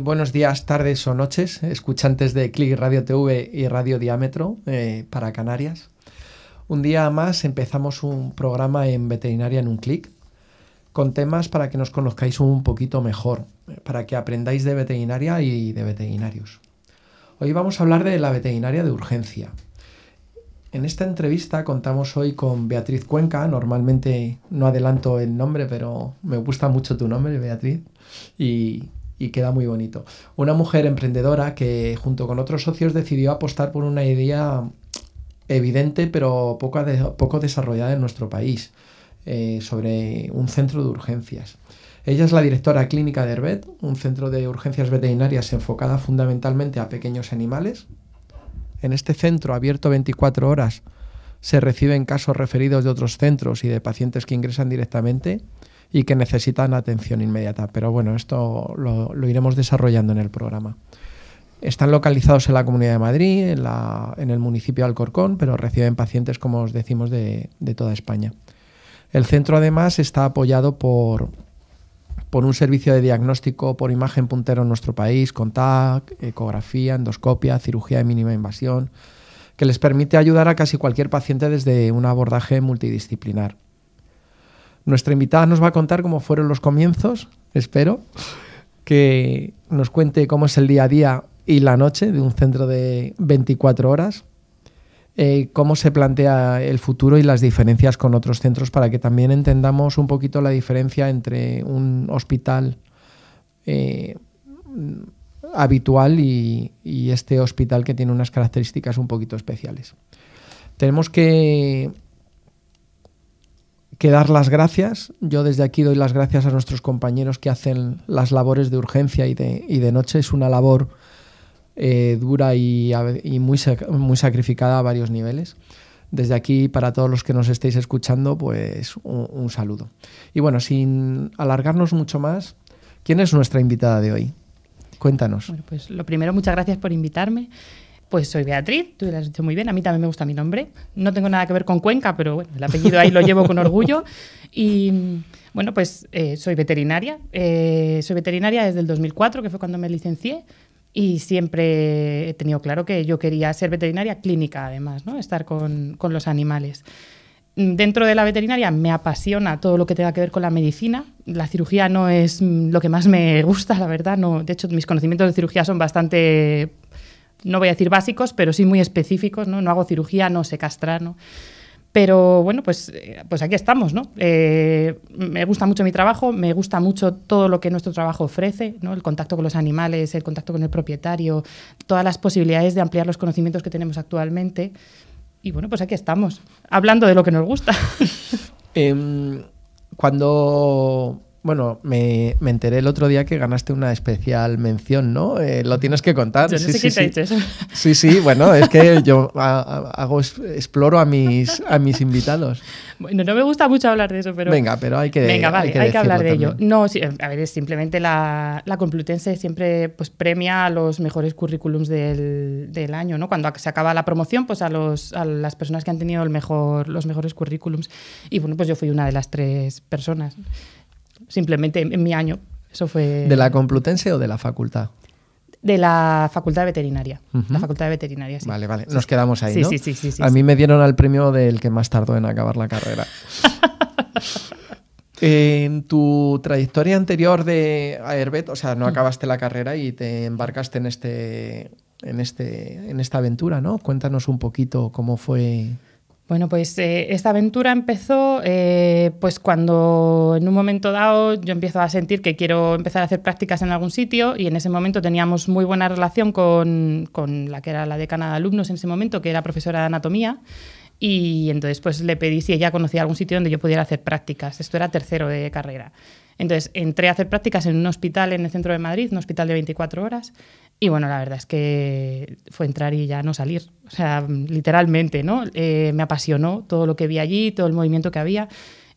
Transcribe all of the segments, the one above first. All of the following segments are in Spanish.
Buenos días, tardes o noches, escuchantes de Click Radio TV y Radio Diámetro para Canarias. Un día más empezamos un programa en Veterinaria en un Clic, con temas para que nos conozcáis un poquito mejor, para que aprendáis de veterinaria y de veterinarios. Hoy vamos a hablar de la veterinaria de urgencia. En esta entrevista contamos hoy con Beatriz Cuenca. Normalmente no adelanto el nombre, pero me gusta mucho tu nombre, Beatriz, y queda muy bonito. Una mujer emprendedora que junto con otros socios decidió apostar por una idea evidente pero poco desarrollada en nuestro país, sobre un centro de urgencias. Ella es la directora clínica de Herbet, un centro de urgencias veterinarias enfocada fundamentalmente a pequeños animales. En este centro, abierto 24 horas, se reciben casos referidos de otros centros y de pacientes que ingresan directamente y que necesitan atención inmediata. Pero bueno, esto lo iremos desarrollando en el programa. Están localizados en la Comunidad de Madrid, en el municipio de Alcorcón, pero reciben pacientes, como os decimos, de toda España. El centro además está apoyado por un servicio de diagnóstico por imagen puntero en nuestro país, con TAC, ecografía, endoscopia, cirugía de mínima invasión, que les permite ayudar a casi cualquier paciente desde un abordaje multidisciplinar. Nuestra invitada nos va a contar cómo fueron los comienzos, espero, que nos cuente cómo es el día a día y la noche de un centro de 24 horas, cómo se plantea el futuro y las diferencias con otros centros para que también entendamos un poquito la diferencia entre un hospital habitual y este hospital que tiene unas características un poquito especiales. Tenemos que dar las gracias. Yo desde aquí doy las gracias a nuestros compañeros que hacen las labores de urgencia y de noche. Es una labor dura y muy sacrificada a varios niveles. Desde aquí, para todos los que nos estéis escuchando, pues un saludo. Y bueno, sin alargarnos mucho más, ¿quién es nuestra invitada de hoy? Cuéntanos. Bueno, pues lo primero, muchas gracias por invitarme. Pues soy Beatriz, tú lo has dicho muy bien, a mí también me gusta mi nombre. No tengo nada que ver con Cuenca, pero bueno, el apellido ahí lo llevo con orgullo. Y bueno, pues soy veterinaria. Soy veterinaria desde el 2004, que fue cuando me licencié. Y siempre he tenido claro que yo quería ser veterinaria clínica, además, ¿no? Estar con los animales. Dentro de la veterinaria me apasiona todo lo que tenga que ver con la medicina. La cirugía no es lo que más me gusta, la verdad. No, de hecho, mis conocimientos de cirugía son bastante, no voy a decir básicos, pero sí muy específicos, ¿no? No hago cirugía, no sé castrar, ¿no? Pero bueno, pues aquí estamos, ¿no? Me gusta mucho mi trabajo, me gusta mucho todo lo que nuestro trabajo ofrece, ¿no? El contacto con los animales, el contacto con el propietario, todas las posibilidades de ampliar los conocimientos que tenemos actualmente. Y bueno, pues aquí estamos, hablando de lo que nos gusta. Bueno, me enteré el otro día que ganaste una especial mención, ¿no? Lo tienes que contar. Yo no sé quién te ha dicho eso. Sí, bueno, es que yo exploro a mis invitados. Bueno, no me gusta mucho hablar de eso, pero... Venga, pero hay que hablar de ello. También. No, sí, a ver, es simplemente la Complutense siempre pues premia a los mejores currículums del año, ¿no? Cuando se acaba la promoción, pues a las personas que han tenido los mejores currículums. Y bueno, pues yo fui una de las 3 personas. Simplemente en mi año. Eso fue... ¿De la Complutense o de la facultad? De la Facultad de Veterinaria. La Facultad de Veterinaria, sí. Vale. Nos quedamos ahí, sí, ¿no? Sí. A mí me dieron el premio del que más tardó en acabar la carrera. En tu trayectoria anterior a Herbet, o sea, no acabaste la carrera y te embarcaste en esta aventura, ¿no? Cuéntanos un poquito cómo fue... Bueno, pues esta aventura empezó pues cuando en un momento dado yo empiezo a sentir que quiero empezar a hacer prácticas en algún sitio y en ese momento teníamos muy buena relación con la que era la decana de alumnos en ese momento, que era profesora de anatomía, y entonces pues le pedí si ella conocía algún sitio donde yo pudiera hacer prácticas. Esto era tercero de carrera. Entonces entré a hacer prácticas en un hospital en el centro de Madrid, un hospital de 24 horas, y bueno, la verdad es que fue entrar y ya no salir, o sea, literalmente, ¿no? Me apasionó todo lo que vi allí, todo el movimiento que había,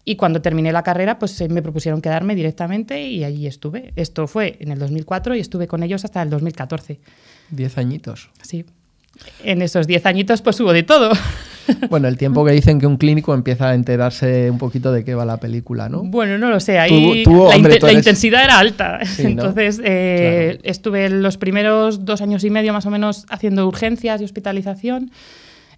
y cuando terminé la carrera, pues me propusieron quedarme directamente y allí estuve. Esto fue en el 2004 y estuve con ellos hasta el 2014. 10 añitos. Sí. En esos 10 añitos pues hubo de todo. Bueno, el tiempo que dicen que un clínico empieza a enterarse un poquito de qué va la película, ¿no? Bueno, no lo sé, ahí la intensidad era alta. Sí, entonces, ¿no? Claro. Estuve los primeros 2 años y medio más o menos haciendo urgencias y hospitalización.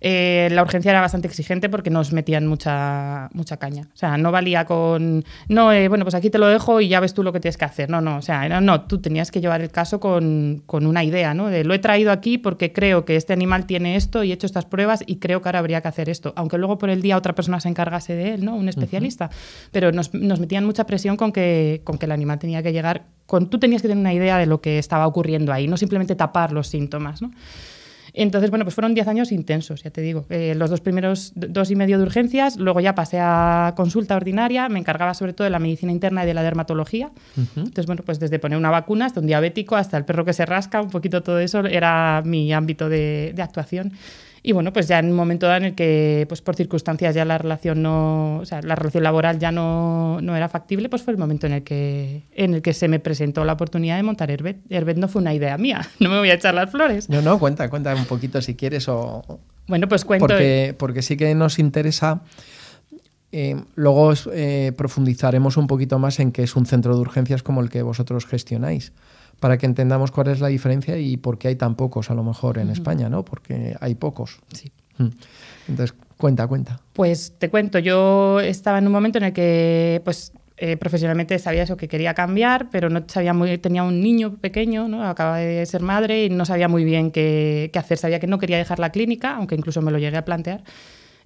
La urgencia era bastante exigente porque nos metían mucha caña. O sea, no valía con... No, bueno, pues aquí te lo dejo y ya ves tú lo que tienes que hacer. No, o sea, tú tenías que llevar el caso con una idea, ¿no? De lo he traído aquí porque creo que este animal tiene esto y he hecho estas pruebas y creo que ahora habría que hacer esto. Aunque luego por el día otra persona se encargase de él, ¿no? Un especialista. Pero nos metían mucha presión con que el animal tenía que llegar... Tú tenías que tener una idea de lo que estaba ocurriendo ahí, no simplemente tapar los síntomas, ¿no? Entonces, bueno, pues fueron 10 años intensos, ya te digo. Los 2 primeros 2 y medio de urgencias, luego ya pasé a consulta ordinaria, me encargaba sobre todo de la medicina interna y de la dermatología. Entonces, bueno, pues desde poner una vacuna hasta un diabético, hasta el perro que se rasca, un poquito todo eso era mi ámbito de actuación. Y bueno, pues ya en un momento dado en el que, pues por circunstancias ya la relación laboral ya no era factible, pues fue el momento en el que se me presentó la oportunidad de montar Herbet. Herbet no fue una idea mía, no me voy a echar las flores. No, cuenta un poquito si quieres o... Bueno, pues cuento... Porque sí que nos interesa... luego profundizaremos un poquito más en qué es un centro de urgencias como el que vosotros gestionáis, para que entendamos cuál es la diferencia y por qué hay tan pocos a lo mejor en España, ¿no? Porque hay pocos. Sí. Entonces, cuenta. Pues te cuento, yo estaba en un momento en el que pues profesionalmente sabía eso, que quería cambiar, pero no sabía tenía un niño pequeño, ¿no? Acababa de ser madre y no sabía muy bien qué hacer. Sabía que no quería dejar la clínica, aunque incluso me lo llegué a plantear.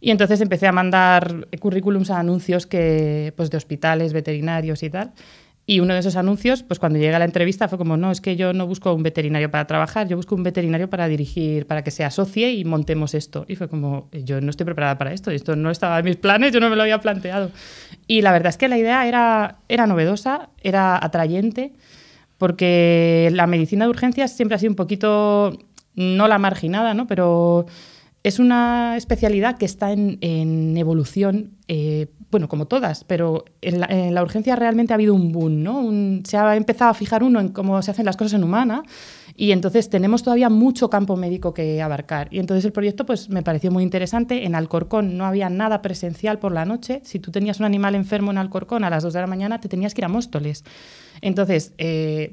Y entonces empecé a mandar currículums a anuncios pues de hospitales, veterinarios y tal. Y uno de esos anuncios, pues cuando llegué a la entrevista fue como, no, es que yo no busco un veterinario para trabajar, yo busco un veterinario para dirigir, para que se asocie y montemos esto. Y fue como, yo no estoy preparada para esto no estaba en mis planes, yo no me lo había planteado. Y la verdad es que la idea era novedosa, era atrayente, porque la medicina de urgencias siempre ha sido un poquito, no la marginada, ¿no? Pero es una especialidad que está en evolución, bueno, como todas, pero en la urgencia realmente ha habido un boom, ¿no? Se ha empezado a fijar uno en cómo se hacen las cosas en humana y entonces tenemos todavía mucho campo médico que abarcar. Y entonces el proyecto pues, me pareció muy interesante. En Alcorcón no había nada presencial por la noche. Si tú tenías un animal enfermo en Alcorcón a las 2 de la mañana, te tenías que ir a Móstoles. Entonces,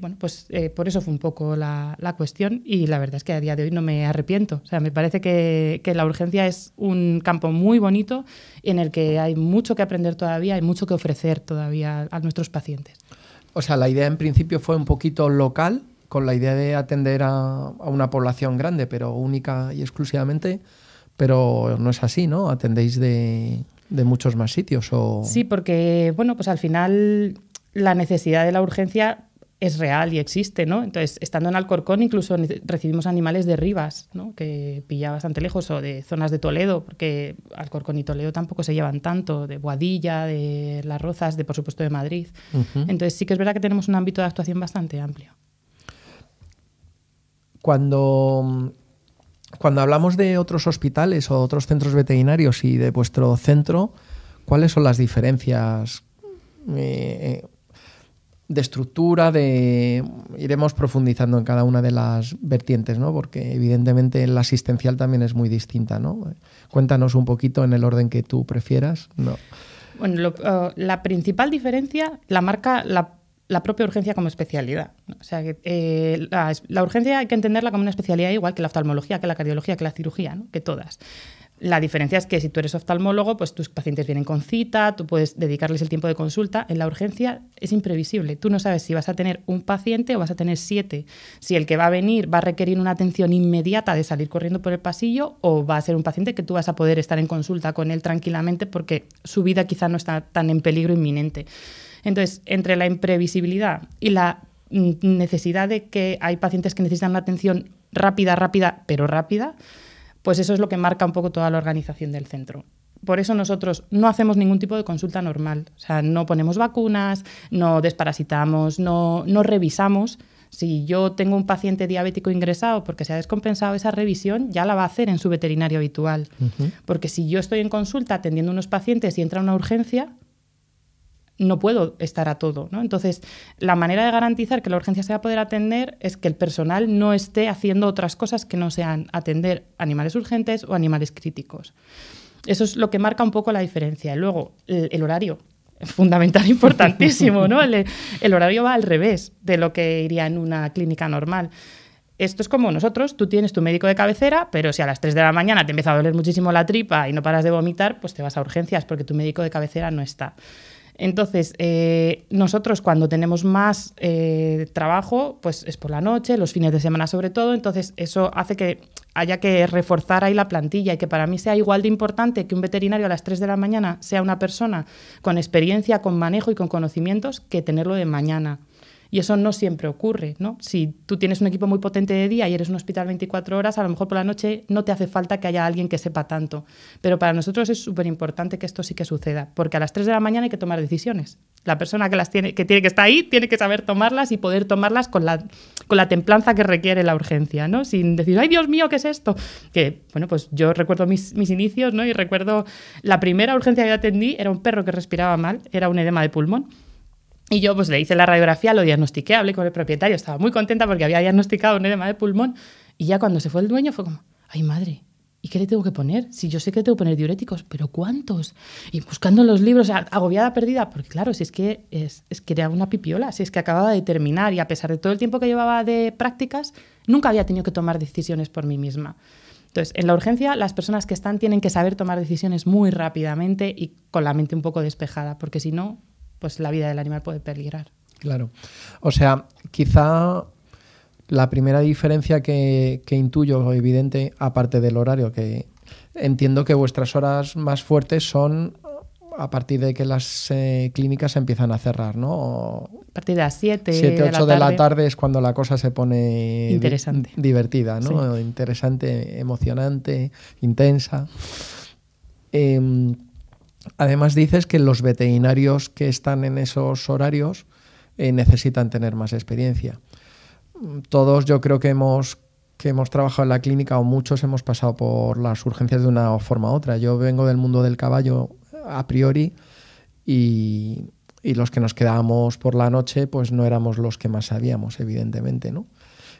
bueno, pues por eso fue un poco la cuestión y la verdad es que a día de hoy no me arrepiento. O sea, me parece que la urgencia es un campo muy bonito en el que hay mucho que aprender todavía, hay mucho que ofrecer todavía a nuestros pacientes. O sea, la idea en principio fue un poquito local, con la idea de atender a una población grande, pero única y exclusivamente, pero no es así, ¿no? Atendéis de muchos más sitios. Sí, porque, bueno, pues al final la necesidad de la urgencia es real y existe, ¿no? Entonces, estando en Alcorcón, incluso recibimos animales de Rivas, ¿no? Que pilla bastante lejos, o de zonas de Toledo, porque Alcorcón y Toledo tampoco se llevan tanto, de Boadilla, de Las Rozas, por supuesto de Madrid. Entonces, sí que es verdad que tenemos un ámbito de actuación bastante amplio. Cuando hablamos de otros hospitales o otros centros veterinarios y de vuestro centro, ¿cuáles son las diferencias de estructura? Iremos profundizando en cada una de las vertientes, ¿no? Porque evidentemente la asistencial también es muy distinta, ¿no? Cuéntanos un poquito en el orden que tú prefieras. No. Bueno, la principal diferencia la marca la propia urgencia como especialidad. O sea, que, la urgencia hay que entenderla como una especialidad igual que la oftalmología, que la cardiología, que la cirugía, ¿no? Que todas. La diferencia es que si tú eres oftalmólogo, pues tus pacientes vienen con cita, tú puedes dedicarles el tiempo de consulta. En la urgencia es imprevisible. Tú no sabes si vas a tener un paciente o vas a tener 7. Si el que va a venir va a requerir una atención inmediata de salir corriendo por el pasillo o va a ser un paciente que tú vas a poder estar en consulta con él tranquilamente porque su vida quizá no está tan en peligro inminente. Entonces, entre la imprevisibilidad y la necesidad de que hay pacientes que necesitan una atención rápida, pero rápida, pues eso es lo que marca un poco toda la organización del centro. Por eso nosotros no hacemos ningún tipo de consulta normal. O sea, no ponemos vacunas, no desparasitamos, no revisamos. Si yo tengo un paciente diabético ingresado porque se ha descompensado, esa revisión ya la va a hacer en su veterinario habitual. Porque si yo estoy en consulta atendiendo a unos pacientes y entra una urgencia, no puedo estar a todo, ¿no? Entonces, la manera de garantizar que la urgencia se va a poder atender es que el personal no esté haciendo otras cosas que no sean atender animales urgentes o animales críticos. Eso es lo que marca un poco la diferencia. Luego, el horario. Fundamental, importantísimo, ¿no? El horario va al revés de lo que iría en una clínica normal. Esto es como nosotros, tú tienes tu médico de cabecera, pero si a las 3 de la mañana te empieza a doler muchísimo la tripa y no paras de vomitar, pues te vas a urgencias porque tu médico de cabecera no está. Entonces, nosotros cuando tenemos más trabajo, pues es por la noche, los fines de semana sobre todo, entonces eso hace que haya que reforzar ahí la plantilla y que para mí sea igual de importante que un veterinario a las 3 de la mañana sea una persona con experiencia, con manejo y con conocimientos que tenerlo de mañana. Y eso no siempre ocurre, ¿no? Si tú tienes un equipo muy potente de día y eres un hospital 24 horas, a lo mejor por la noche no te hace falta que haya alguien que sepa tanto. Pero para nosotros es súper importante que esto sí que suceda, porque a las 3 de la mañana hay que tomar decisiones. La persona que tiene que estar ahí tiene que saber tomarlas y poder tomarlas con la templanza que requiere la urgencia, ¿no? Sin decir, ¡ay, Dios mío, qué es esto! Que, bueno, pues yo recuerdo mis inicios, ¿no? Y recuerdo la primera urgencia que atendí, era un perro que respiraba mal, era un edema de pulmón. Y yo pues le hice la radiografía, lo diagnostiqué, hablé con el propietario, estaba muy contenta porque había diagnosticado un edema de pulmón y ya cuando se fue el dueño fue como, ¡ay, madre! ¿Y qué le tengo que poner? Si yo sé que le tengo que poner diuréticos, ¿pero cuántos? Y buscando los libros, agobiada, perdida, porque claro, si es que era una pipiola, si es que acababa de terminar y a pesar de todo el tiempo que llevaba de prácticas, nunca había tenido que tomar decisiones por mí misma. Entonces, en la urgencia, las personas que están tienen que saber tomar decisiones muy rápidamente y con la mente un poco despejada, porque si no, pues la vida del animal puede peligrar. Claro. O sea, quizá la primera diferencia que intuyo, evidente, aparte del horario, que entiendo que vuestras horas más fuertes son a partir de que las clínicas empiezan a cerrar, ¿no? A partir de las 7, 8 de la tarde es cuando la cosa se pone interesante, divertida, ¿no? Sí. Interesante, emocionante, intensa. Además dices que los veterinarios que están en esos horarios necesitan tener más experiencia. Todos yo creo que hemos trabajado en la clínica o muchos hemos pasado por las urgencias de una forma u otra. Yo vengo del mundo del caballo a priori y los que nos quedábamos por la noche pues no éramos los que más sabíamos, evidentemente, ¿no?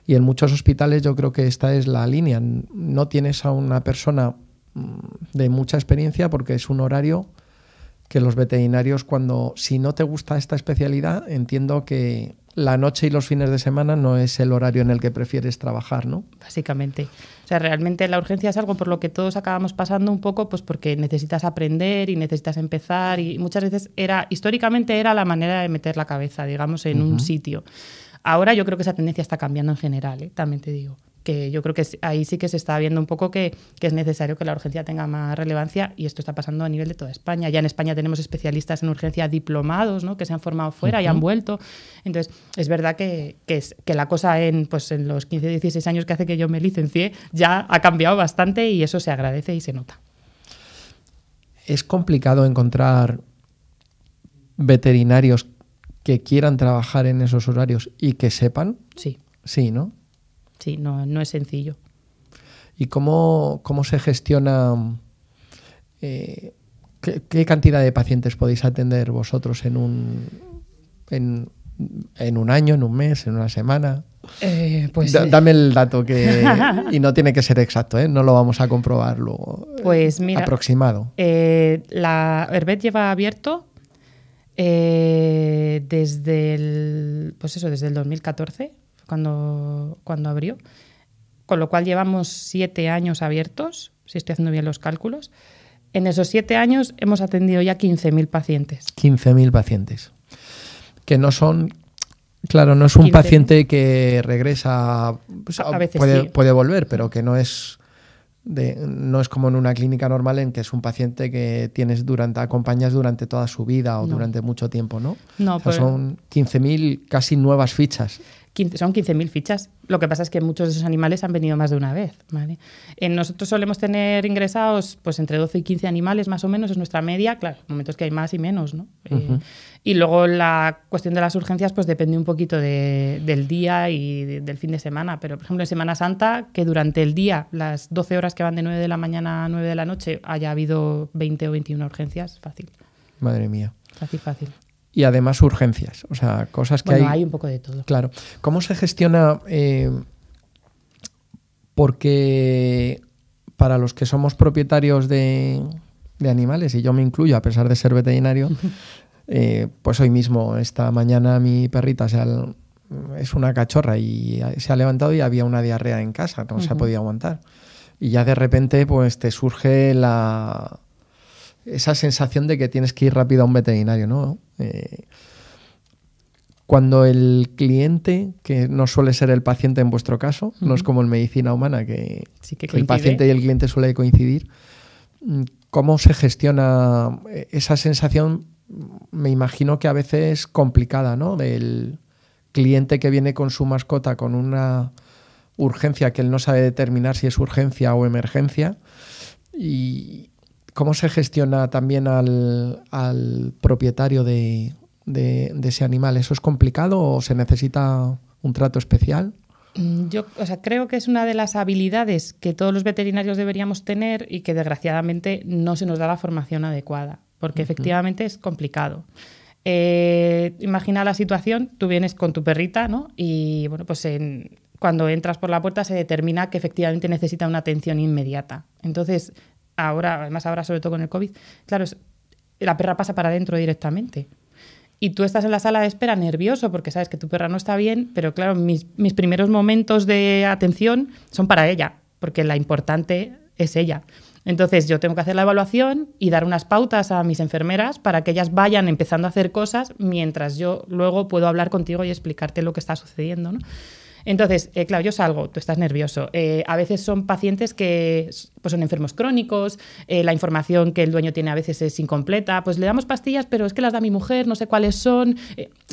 Y en muchos hospitales yo creo que esta es la línea. No tienes a una persona de mucha experiencia porque es un horario que los veterinarios si no te gusta esta especialidad, entiendo que la noche y los fines de semana no es el horario en el que prefieres trabajar, ¿no? Básicamente. O sea, realmente la urgencia es algo por lo que todos acabamos pasando un poco, pues porque necesitas aprender y necesitas empezar y muchas veces históricamente era la manera de meter la cabeza, digamos, en un sitio. Ahora yo creo que esa tendencia está cambiando en general, también te digo. Que yo creo que ahí sí que se está viendo un poco que es necesario que la urgencia tenga más relevancia y esto está pasando a nivel de toda España. Ya en España tenemos especialistas en urgencia diplomados, ¿no? Que se han formado fuera y han vuelto. Entonces, es verdad que la cosa en los 15, 16 años que hace que yo me licencié ya ha cambiado bastante y eso se agradece y se nota. Es complicado encontrar veterinarios que quieran trabajar en esos horarios y que sepan. Sí. Sí, ¿no? Sí, no es sencillo. ¿Y cómo se gestiona? ¿Qué cantidad de pacientes podéis atender vosotros en un año, en un mes, en una semana? Dame el dato y no tiene que ser exacto, ¿eh? No lo vamos a comprobar luego. Pues mira, aproximado. La Herbet lleva abierto desde el 2014. Cuando abrió, con lo cual llevamos 7 años abiertos, si estoy haciendo bien los cálculos. En esos 7 años hemos atendido ya 15.000 pacientes. 15.000 pacientes. Que no son... Claro, no es un paciente que regresa... Pues, a veces puede volver, pero que no es como en una clínica normal en que es un paciente que acompañas durante toda su vida o durante mucho tiempo, ¿no? No, son 15.000 casi nuevas fichas. Son 15.000 fichas. Lo que pasa es que muchos de esos animales han venido más de una vez, ¿vale? Nosotros solemos tener ingresados pues entre 12 y 15 animales más o menos, es nuestra media. Claro, hay momentos que hay más y menos, ¿no? Y luego la cuestión de las urgencias pues depende un poquito del día y del fin de semana. Pero, por ejemplo, en Semana Santa, que durante el día, las 12 horas que van de 9 de la mañana a 9 de la noche, haya habido 20 o 21 urgencias, fácil. Madre mía. Fácil. Y además urgencias, o sea, cosas que hay un poco de todo. Claro. ¿Cómo se gestiona? Porque para los que somos propietarios de de animales, y yo me incluyo a pesar de ser veterinario. Pues hoy mismo, esta mañana, mi perrita es una cachorra y se ha levantado y había una diarrea en casa, no se ha podido aguantar. Y ya de repente pues te surge esa sensación de que tienes que ir rápido a un veterinario, ¿no? Cuando el cliente, que no suele ser el paciente en vuestro caso, no es como en medicina humana, que sí que el paciente y el cliente suele coincidir, ¿cómo se gestiona esa sensación? Me imagino que a veces complicada, ¿no? Del cliente que viene con su mascota con una urgencia que él no sabe determinar si es urgencia o emergencia. ¿Y cómo se gestiona también al propietario de ese animal? ¿Eso es complicado o se necesita un trato especial? Yo creo que es una de las habilidades que todos los veterinarios deberíamos tener y que desgraciadamente no se nos da la formación adecuada, porque efectivamente es complicado. Imagina la situación, tú vienes con tu perrita, ¿no? Y bueno, pues cuando entras por la puerta se determina que efectivamente necesita una atención inmediata. Entonces, además ahora sobre todo con el COVID, claro, la perra pasa para adentro directamente. Y tú estás en la sala de espera nervioso porque sabes que tu perra no está bien, pero claro, mis primeros momentos de atención son para ella, porque la importante es ella. Entonces yo tengo que hacer la evaluación y dar unas pautas a mis enfermeras para que ellas vayan empezando a hacer cosas mientras yo luego puedo hablar contigo y explicarte lo que está sucediendo, ¿no? Entonces, claro, yo salgo, tú estás nervioso. A veces son pacientes que pues son enfermos crónicos, la información que el dueño tiene a veces es incompleta, pues le damos pastillas, pero es que las da mi mujer, no sé cuáles son.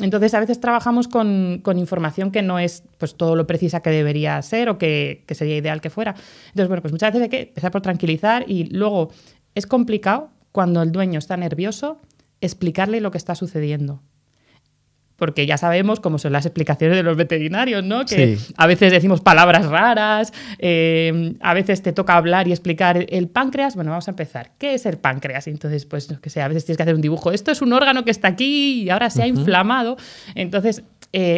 Entonces, a veces trabajamos con información que no es pues todo lo precisa que debería ser o que sería ideal que fuera. Entonces, bueno, pues muchas veces hay que empezar por tranquilizar y luego es complicado cuando el dueño está nervioso explicarle lo que está sucediendo. Porque ya sabemos cómo son las explicaciones de los veterinarios, ¿no? Que sí. A veces decimos palabras raras, a veces te toca hablar y explicar el páncreas. Bueno, vamos a empezar. ¿Qué es el páncreas? Entonces, pues, no sé, a veces tienes que hacer un dibujo. Esto es un órgano que está aquí y ahora se ha inflamado. Entonces,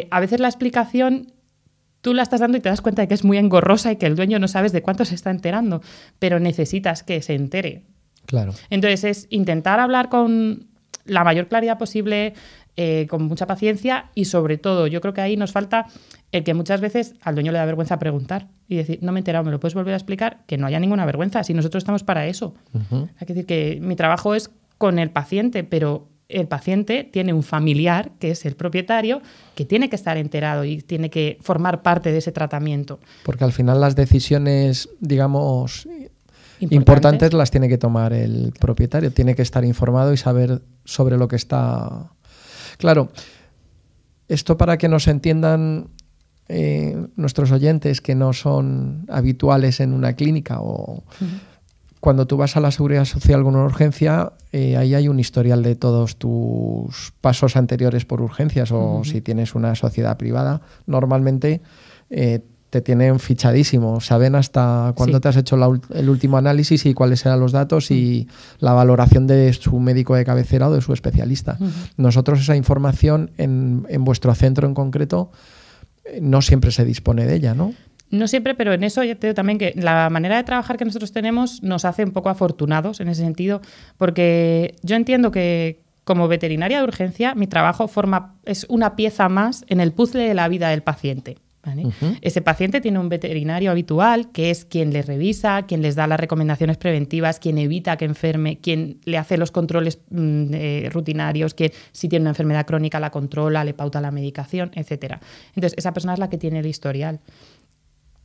a veces la explicación tú la estás dando y te das cuenta de que es muy engorrosa y que el dueño no sabes de cuánto se está enterando, pero necesitas que se entere. Claro. Entonces, es intentar hablar con la mayor claridad posible, con mucha paciencia y sobre todo yo creo que ahí nos falta el que muchas veces al dueño le da vergüenza preguntar y decir, no me he enterado, ¿me lo puedes volver a explicar? Que no haya ninguna vergüenza, si nosotros estamos para eso. Hay que decir que mi trabajo es con el paciente, pero el paciente tiene un familiar, que es el propietario, que tiene que estar enterado y tiene que formar parte de ese tratamiento. Porque al final las decisiones, digamos, importantes las tiene que tomar el propietario, tiene que estar informado y saber sobre lo que está... Claro, esto para que nos entiendan nuestros oyentes que no son habituales en una clínica o cuando tú vas a la Seguridad Social con una urgencia, ahí hay un historial de todos tus pasos anteriores por urgencias o si tienes una sociedad privada, normalmente te tienen fichadísimo, saben hasta cuándo te has hecho el último análisis y cuáles eran los datos y la valoración de su médico de cabecera o de su especialista. Nosotros esa información en vuestro centro en concreto no siempre se dispone de ella, ¿no? No siempre, pero en eso ya te digo también que la manera de trabajar que nosotros tenemos nos hace un poco afortunados en ese sentido, porque yo entiendo que como veterinaria de urgencia mi trabajo es una pieza más en el puzzle de la vida del paciente. ¿Vale? Ese paciente tiene un veterinario habitual que es quien le revisa, quien les da las recomendaciones preventivas, quien evita que enferme, quien le hace los controles rutinarios, quien si tiene una enfermedad crónica la controla, le pauta la medicación, etc. Entonces, esa persona es la que tiene el historial.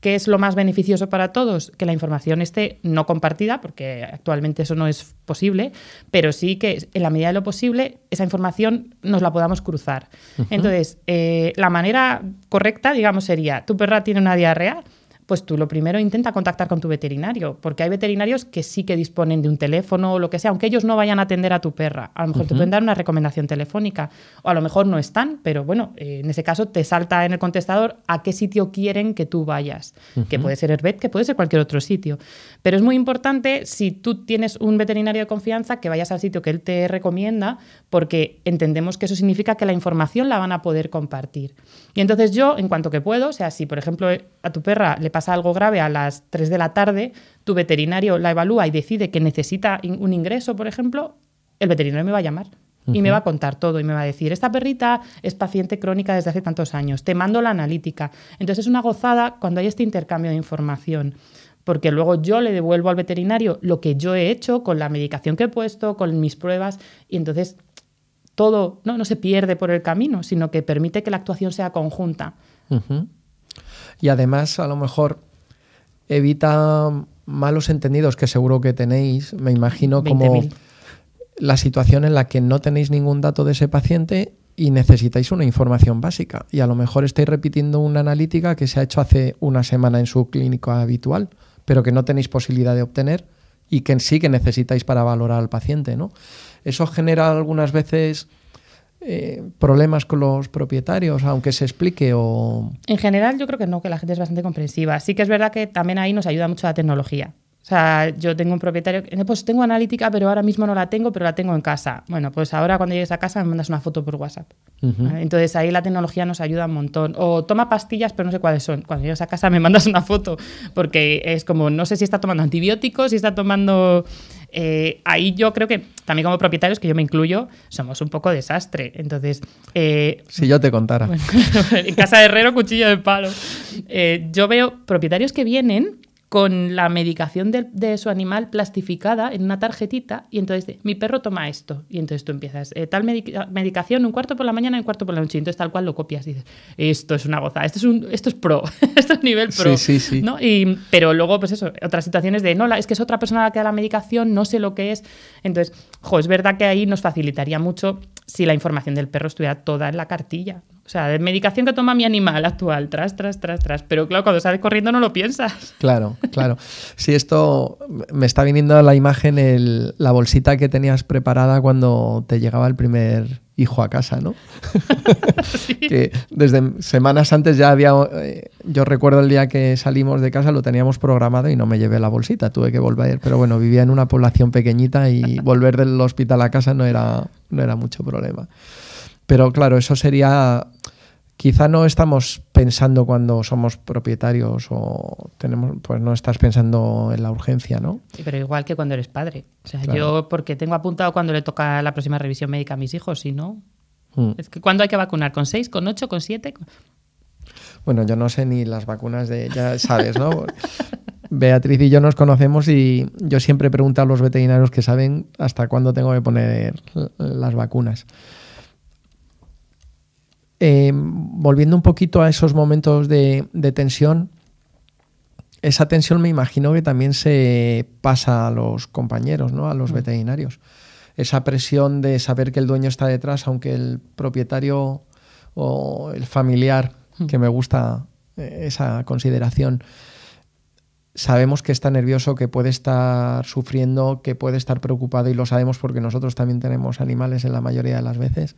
¿Qué es lo más beneficioso para todos? Que la información esté no compartida, porque actualmente eso no es posible, pero sí que en la medida de lo posible esa información nos la podamos cruzar. Entonces, la manera correcta, digamos, sería, tu perra tiene una diarrea, pues tú lo primero intenta contactar con tu veterinario, porque hay veterinarios que sí que disponen de un teléfono o lo que sea, aunque ellos no vayan a atender a tu perra. A lo mejor te pueden dar una recomendación telefónica, o a lo mejor no están, pero bueno, en ese caso te salta en el contestador a qué sitio quieren que tú vayas, que puede ser Herbet, que puede ser cualquier otro sitio. Pero es muy importante, si tú tienes un veterinario de confianza, que vayas al sitio que él te recomienda, porque entendemos que eso significa que la información la van a poder compartir. Y entonces yo, en cuanto que puedo, o sea, si por ejemplo a tu perra le pasa pasa algo grave a las 3 de la tarde, tu veterinario la evalúa y decide que necesita un ingreso, por ejemplo, el veterinario me va a llamar. Y me va a contar todo y me va a decir, esta perrita es paciente crónica desde hace tantos años, te mando la analítica. Entonces es una gozada cuando hay este intercambio de información, porque luego yo le devuelvo al veterinario lo que yo he hecho con la medicación que he puesto, con mis pruebas, y entonces todo no se pierde por el camino, sino que permite que la actuación sea conjunta. Y además, a lo mejor, evita malos entendidos que seguro que tenéis, me imagino, como la situación en la que no tenéis ningún dato de ese paciente y necesitáis una información básica. Y a lo mejor estáis repitiendo una analítica que se ha hecho hace una semana en su clínica habitual, pero que no tenéis posibilidad de obtener y que sí que necesitáis para valorar al paciente, ¿no? Eso genera algunas veces problemas con los propietarios, aunque se explique o... En general yo creo que no, que la gente es bastante comprensiva. Sí que es verdad que también ahí nos ayuda mucho la tecnología. O sea, yo tengo un propietario, pues tengo analítica, pero ahora mismo no la tengo, pero la tengo en casa. Bueno, pues ahora cuando llegues a casa me mandas una foto por WhatsApp. ¿Vale? Entonces ahí la tecnología nos ayuda un montón. O toma pastillas, pero no sé cuáles son. Cuando llegues a casa me mandas una foto, porque es como, no sé si está tomando antibióticos, si está tomando... ahí yo creo que también como propietarios, que yo me incluyo, somos un poco desastre. Entonces... si yo te contara. Bueno, en casa de herrero, cuchillo de palo. Yo veo propietarios que vienen con la medicación de su animal plastificada en una tarjetita y entonces mi perro toma esto y entonces tú empiezas tal medicación un cuarto por la mañana y un cuarto por la noche y entonces tal cual lo copias y dices esto es una gozada, esto es pro, esto es nivel pro, sí. ¿no? Pero luego pues eso, otras situaciones de no, es que es otra persona la que da la medicación, no sé lo que es, entonces es verdad que ahí nos facilitaría mucho si la información del perro estuviera toda en la cartilla. O sea, de medicación que toma mi animal actual, tras. Pero claro, cuando sales corriendo no lo piensas. Claro. Sí, esto me está viniendo a la imagen la bolsita que tenías preparada cuando te llegaba el primer hijo a casa, ¿no? Sí. Que desde semanas antes ya había... yo recuerdo el día que salimos de casa, lo teníamos programado y no me llevé la bolsita, tuve que volver. Pero bueno, vivía en una población pequeñita y volver del hospital a casa no era mucho problema. Pero claro, eso sería... Quizá no estamos pensando cuando somos propietarios o tenemos, pues no estás pensando en la urgencia, ¿no? Sí, pero igual que cuando eres padre. O sea, claro. Yo porque tengo apuntado cuando le toca la próxima revisión médica a mis hijos, si no... Es que ¿cuándo hay que vacunar? ¿Con 6, con 8, con 7? Bueno, yo no sé ni las vacunas ya sabes, ¿no? Beatriz y yo nos conocemos y yo siempre pregunto a los veterinarios que saben hasta cuándo tengo que poner las vacunas. Volviendo un poquito a esos momentos de tensión, esa tensión me imagino que también se pasa a los compañeros, ¿no? A los veterinarios. Esa presión de saber que el dueño está detrás, aunque el propietario o el familiar, que me gusta esa consideración, sabemos que está nervioso, que puede estar sufriendo, que puede estar preocupado y lo sabemos porque nosotros también tenemos animales en la mayoría de las veces.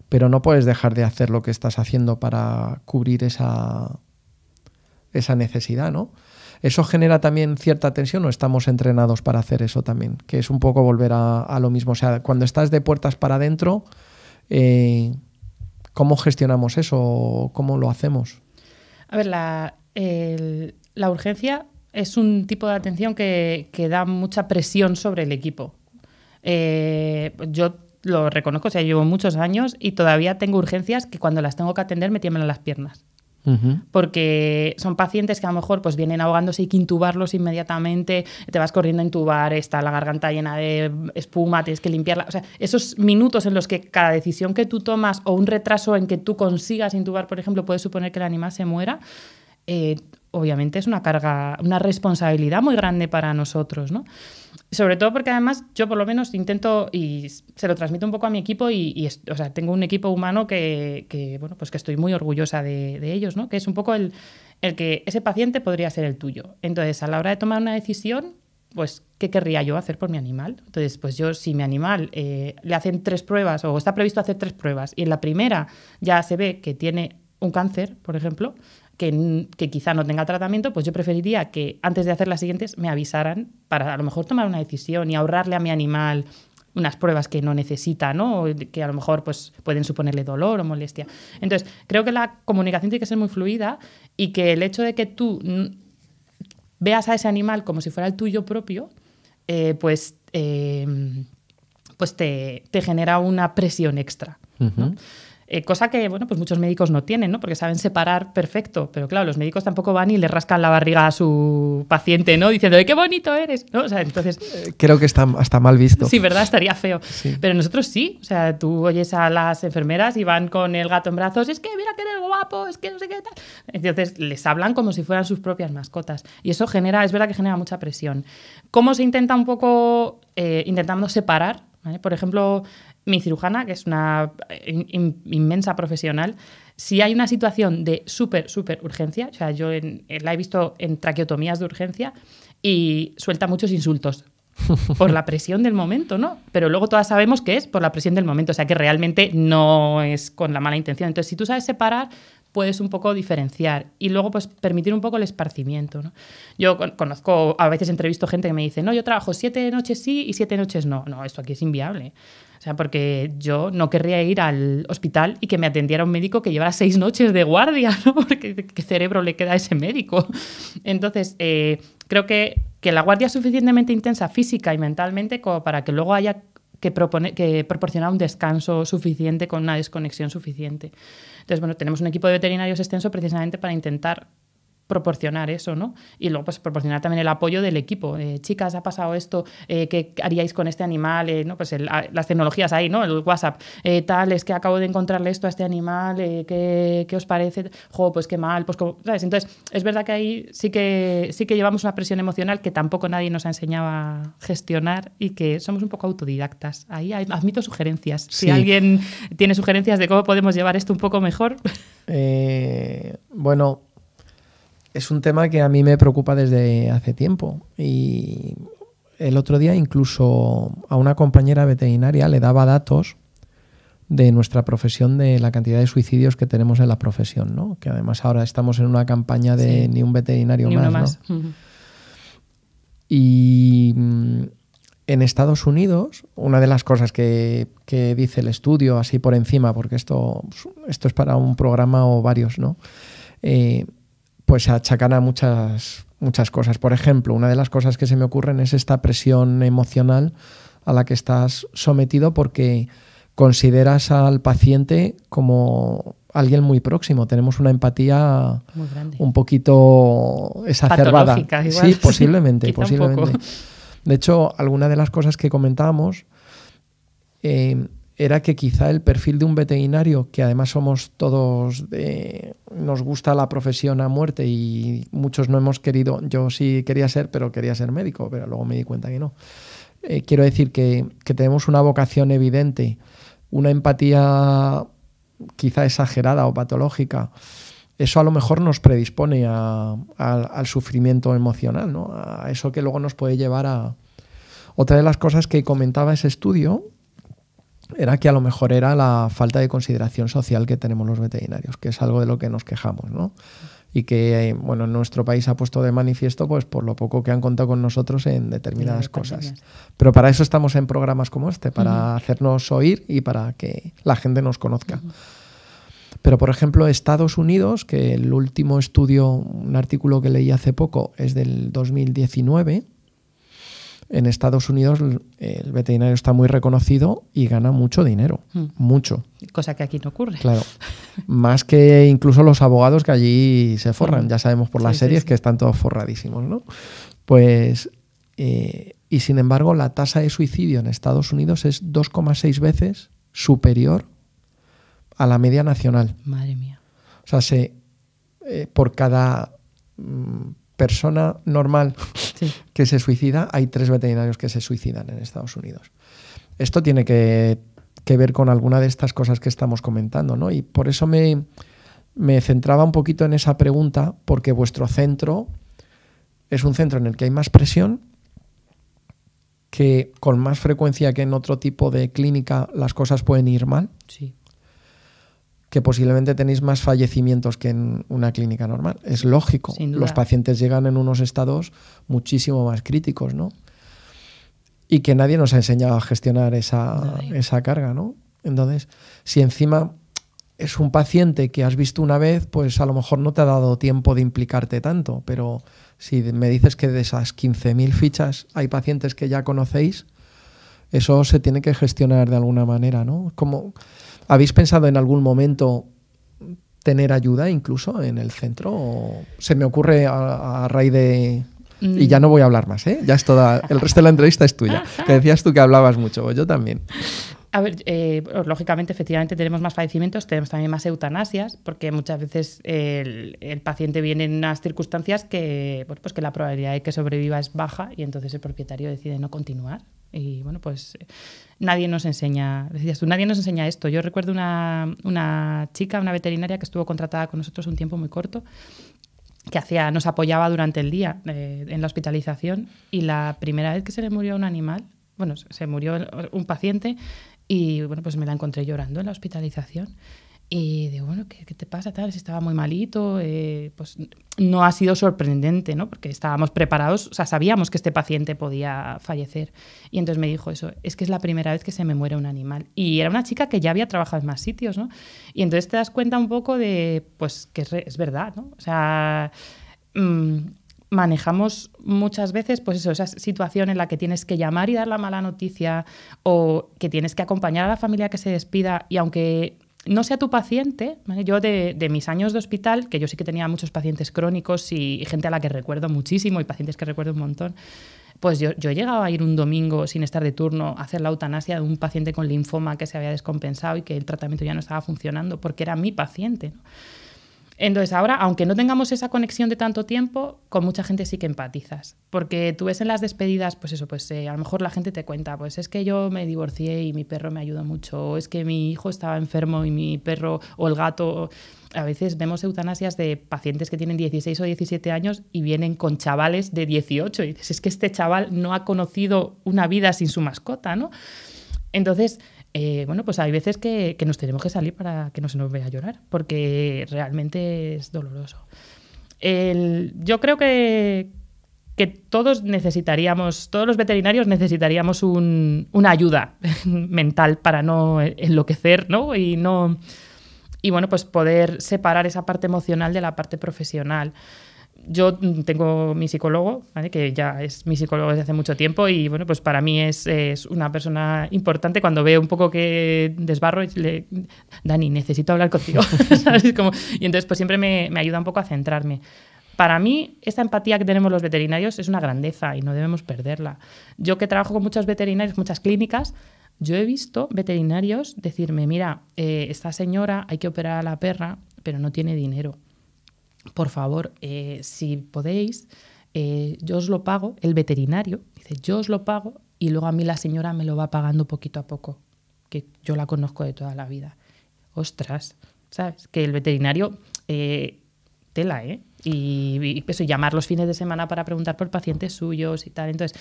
Pero no puedes dejar de hacer lo que estás haciendo para cubrir esa necesidad, ¿no? ¿Eso genera también cierta tensión o estamos entrenados para hacer eso también? Que es un poco volver a lo mismo. O sea, cuando estás de puertas para adentro, ¿cómo gestionamos eso? ¿Cómo lo hacemos? A ver, la urgencia es un tipo de atención que da mucha presión sobre el equipo. Yo lo reconozco, o sea, llevo muchos años y todavía tengo urgencias que cuando las tengo que atender me tiemblan las piernas. Porque son pacientes que a lo mejor pues vienen ahogándose y hay que intubarlos inmediatamente, te vas corriendo a intubar, está la garganta llena de espuma, tienes que limpiarla. O sea, esos minutos en los que cada decisión que tú tomas o un retraso en que tú consigas intubar, por ejemplo, puede suponer que el animal se muera, obviamente es una carga, una responsabilidad muy grande para nosotros, ¿no? Sobre todo porque además yo por lo menos intento y se lo transmito un poco a mi equipo o sea, tengo un equipo humano que bueno, pues que estoy muy orgullosa de ellos, ¿no? Que es un poco el que ese paciente podría ser el tuyo. Entonces, a la hora de tomar una decisión, pues, ¿qué querría yo hacer por mi animal? Entonces, pues yo, si mi animal le hacen 3 pruebas o está previsto hacer 3 pruebas y en la primera ya se ve que tiene un cáncer, por ejemplo, que quizá no tenga tratamiento, pues yo preferiría que antes de hacer las siguientes me avisaran para a lo mejor tomar una decisión y ahorrarle a mi animal unas pruebas que no necesita, ¿no? O que a lo mejor pues, pueden suponerle dolor o molestia. Entonces, creo que la comunicación tiene que ser muy fluida y que el hecho de que tú veas a ese animal como si fuera el tuyo propio, pues te genera una presión extra, ¿no? Cosa que, bueno, pues muchos médicos no tienen, ¿no? Porque saben separar perfecto, pero claro, los médicos tampoco van y le rascan la barriga a su paciente, ¿no? Diciendo, ¡qué bonito eres! ¿No? O sea, entonces... Creo que está hasta mal visto. Sí, ¿verdad? Estaría feo. Sí. Pero nosotros sí. O sea, tú oyes a las enfermeras y van con el gato en brazos, es que mira que eres guapo, es que no sé qué tal. Entonces les hablan como si fueran sus propias mascotas. Y eso genera, es verdad que genera mucha presión. ¿Cómo se intenta un poco intentando separar? ¿Vale? Por ejemplo, mi cirujana, que es una inmensa profesional, si hay una situación de súper urgencia, o sea, yo la he visto en traqueotomías de urgencia y suelta muchos insultos por la presión del momento, ¿no? Pero luego todas sabemos que es por la presión del momento, o sea, que realmente no es con la mala intención. Entonces, si tú sabes separar, puedes un poco diferenciar y luego pues permitir un poco el esparcimiento, ¿no? Yo conozco, a veces entrevisto gente que me dice, no, yo trabajo 7 noches sí y 7 noches no. No, esto aquí es inviable. O sea, porque yo no querría ir al hospital y que me atendiera un médico que llevara 6 noches de guardia, ¿no? Porque ¿qué cerebro le queda a ese médico? Entonces, creo que la guardia es suficientemente intensa física y mentalmente como para que luego haya que proporcionar un descanso suficiente con una desconexión suficiente. Entonces, bueno, tenemos un equipo de veterinarios extenso precisamente para intentar proporcionar eso, ¿no? Y luego pues proporcionar también el apoyo del equipo. Chicas, ha pasado esto, ¿qué haríais con este animal? ¿No? Pues las tecnologías ahí, ¿no? El WhatsApp, tal, es que acabo de encontrarle esto a este animal, ¿qué os parece? Jo, pues qué mal, pues como, ¿sabes? Entonces, es verdad que ahí sí que llevamos una presión emocional que tampoco nadie nos ha enseñado a gestionar y que somos un poco autodidactas. Ahí admito sugerencias. Sí. Si alguien tiene sugerencias de cómo podemos llevar esto un poco mejor. Bueno, es un tema que a mí me preocupa desde hace tiempo y el otro día incluso a una compañera veterinaria le daba datos de nuestra profesión, de la cantidad de suicidios que tenemos en la profesión, ¿no? Que además ahora estamos en una campaña de sí, ni un veterinario ni más, uno más. ¿no? Uh-huh. Y en Estados Unidos, una de las cosas que dice el estudio, así por encima, porque esto es para un programa o varios, ¿no? Pues se achacan a muchas cosas. Por ejemplo, una de las cosas que se me ocurren es esta presión emocional a la que estás sometido porque consideras al paciente como alguien muy próximo. Tenemos una empatía muy grande, un poquito exacerbada. Patológica, igual. Sí, posiblemente. Un poco. De hecho, alguna de las cosas que comentábamos era que quizá el perfil de un veterinario, que además somos todos, nos gusta la profesión a muerte y muchos no hemos querido, yo sí quería ser, pero quería ser médico, pero luego me di cuenta que no. Quiero decir que tenemos una vocación evidente, una empatía quizá exagerada o patológica. Eso a lo mejor nos predispone al sufrimiento emocional, ¿no? A eso que luego nos puede llevar a... Otra de las cosas que comentaba ese estudio era que a lo mejor era la falta de consideración social que tenemos los veterinarios, que es algo de lo que nos quejamos, ¿no? Y que, bueno, en nuestro país ha puesto de manifiesto pues por lo poco que han contado con nosotros en determinadas cosas. Pero para eso estamos en programas como este, para hacernos oír y para que la gente nos conozca. Pero, por ejemplo, Estados Unidos, que el último estudio, un artículo que leí hace poco, es del 2019, en Estados Unidos el veterinario está muy reconocido y gana mucho dinero, mucho. Cosa que aquí no ocurre. Claro, más que incluso los abogados que allí se forran, ya sabemos por las series que están todos forradísimos, ¿no? Pues, y sin embargo la tasa de suicidio en Estados Unidos es 2,6 veces superior a la media nacional. Madre mía. O sea, por cada... persona normal que se suicida, hay 3 veterinarios que se suicidan en Estados Unidos. Esto tiene que ver con alguna de estas cosas que estamos comentando, ¿no? Y por eso me centraba un poquito en esa pregunta, porque vuestro centro es un centro en el que hay más presión, que con más frecuencia que en otro tipo de clínica las cosas pueden ir mal. Sí. Que posiblemente tenéis más fallecimientos que en una clínica normal. Es lógico. Los pacientes llegan en unos estados muchísimo más críticos, ¿no? Y que nadie nos ha enseñado a gestionar esa carga, ¿no? Entonces, si encima es un paciente que has visto una vez, pues a lo mejor no te ha dado tiempo de implicarte tanto, pero Si me dices que de esas 15.000 fichas hay pacientes que ya conocéis, eso se tiene que gestionar de alguna manera, ¿no? ¿Habéis pensado en algún momento tener ayuda incluso en el centro? ¿O se me ocurre a raíz de...? Y ya no voy a hablar más, ¿eh? Ya es toda, el resto de la entrevista es tuya. Que decías tú que hablabas mucho, pues yo también. A ver, lógicamente, efectivamente, tenemos más fallecimientos, tenemos también más eutanasias, porque muchas veces el paciente viene en unas circunstancias que, bueno, pues que la probabilidad de que sobreviva es baja y entonces el propietario decide no continuar. Y bueno, pues nadie nos enseña, decías tú, nadie nos enseña esto. Yo recuerdo una chica, una veterinaria que estuvo contratada con nosotros un tiempo muy corto, que nos apoyaba durante el día en la hospitalización, y la primera vez que se le murió un animal, bueno, se murió un paciente y bueno, pues me la encontré llorando en la hospitalización y digo, bueno, ¿qué te pasa? Tal, si estaba muy malito, pues no ha sido sorprendente, ¿no? Porque estábamos preparados, o sea, sabíamos que este paciente podía fallecer y entonces me dijo eso, es que es la primera vez que se me muere un animal, y era una chica que ya había trabajado en más sitios, ¿no? Y entonces te das cuenta un poco de, pues, que es verdad, ¿no? O sea, manejamos muchas veces, pues eso, esa situación en la que tienes que llamar y dar la mala noticia, o que tienes que acompañar a la familia que se despida, y aunque no sea tu paciente, ¿vale? Yo de mis años de hospital, que yo sí que tenía muchos pacientes crónicos y gente a la que recuerdo muchísimo y pacientes que recuerdo un montón, pues yo llegaba a ir un domingo sin estar de turno a hacer la eutanasia de un paciente con linfoma que se había descompensado y que el tratamiento ya no estaba funcionando porque era mi paciente, ¿no? Entonces ahora, aunque no tengamos esa conexión de tanto tiempo, con mucha gente sí que empatizas. Porque tú ves en las despedidas, pues eso, pues a lo mejor la gente te cuenta, pues es que yo me divorcié y mi perro me ayudó mucho, o es que mi hijo estaba enfermo y mi perro o el gato... A veces vemos eutanasias de pacientes que tienen 16 o 17 años y vienen con chavales de 18 y dices, es que este chaval no ha conocido una vida sin su mascota, ¿no? Entonces... bueno, pues hay veces que nos tenemos que salir para que no se nos vea llorar, porque realmente es doloroso. Yo creo que todos los veterinarios necesitaríamos una ayuda mental para no enloquecer, ¿no? Y bueno, pues poder separar esa parte emocional de la parte profesional. Yo tengo mi psicólogo, ¿vale? Que ya es mi psicólogo desde hace mucho tiempo y bueno, pues para mí es una persona importante. Cuando veo un poco que desbarro, Dani, necesito hablar contigo. ¿Sabes? Y entonces pues siempre me ayuda un poco a centrarme. Para mí, esta empatía que tenemos los veterinarios es una grandeza y no debemos perderla. Yo que trabajo con muchos veterinarios, muchas clínicas, yo he visto veterinarios decirme, mira, esta señora hay que operar a la perra, pero no tiene dinero. Por favor, si podéis, yo os lo pago, el veterinario dice, yo os lo pago y luego a mí la señora me lo va pagando poquito a poco, que yo la conozco de toda la vida. Ostras, ¿sabes? Que el veterinario, tela, ¿eh? Y eso, llamar los fines de semana para preguntar por pacientes suyos y tal. Entonces,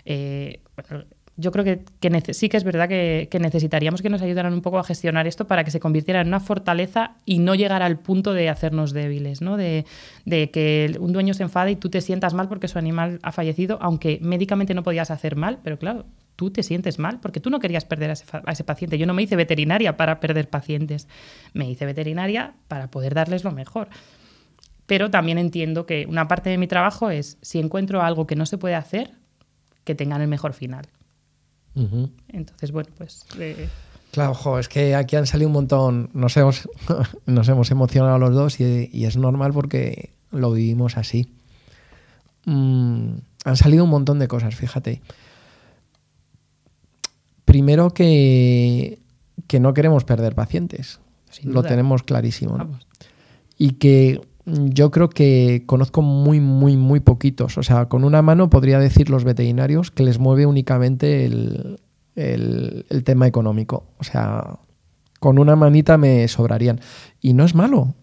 bueno, yo creo que sí que es verdad que necesitaríamos que nos ayudaran un poco a gestionar esto para que se convirtiera en una fortaleza y no llegar al punto de hacernos débiles, ¿no? De que un dueño se enfade y tú te sientas mal porque su animal ha fallecido, aunque médicamente no podías hacer mal, pero claro, tú te sientes mal porque tú no querías perder a ese paciente. Yo no me hice veterinaria para perder pacientes, me hice veterinaria para poder darles lo mejor. Pero también entiendo que una parte de mi trabajo es, si encuentro algo que no se puede hacer, que tengan el mejor final. Uh-huh. Entonces, bueno, pues... Claro, ojo, es que aquí han salido un montón, nos hemos emocionado los dos y es normal porque lo vivimos así. Han salido un montón de cosas, fíjate. Primero que no queremos perder pacientes, lo tenemos clarísimo, ¿no? Y que yo creo que conozco muy poquitos, o sea, con una mano podría decir los veterinarios que les mueve únicamente el tema económico, o sea, con una manita me sobrarían. Y no es malo,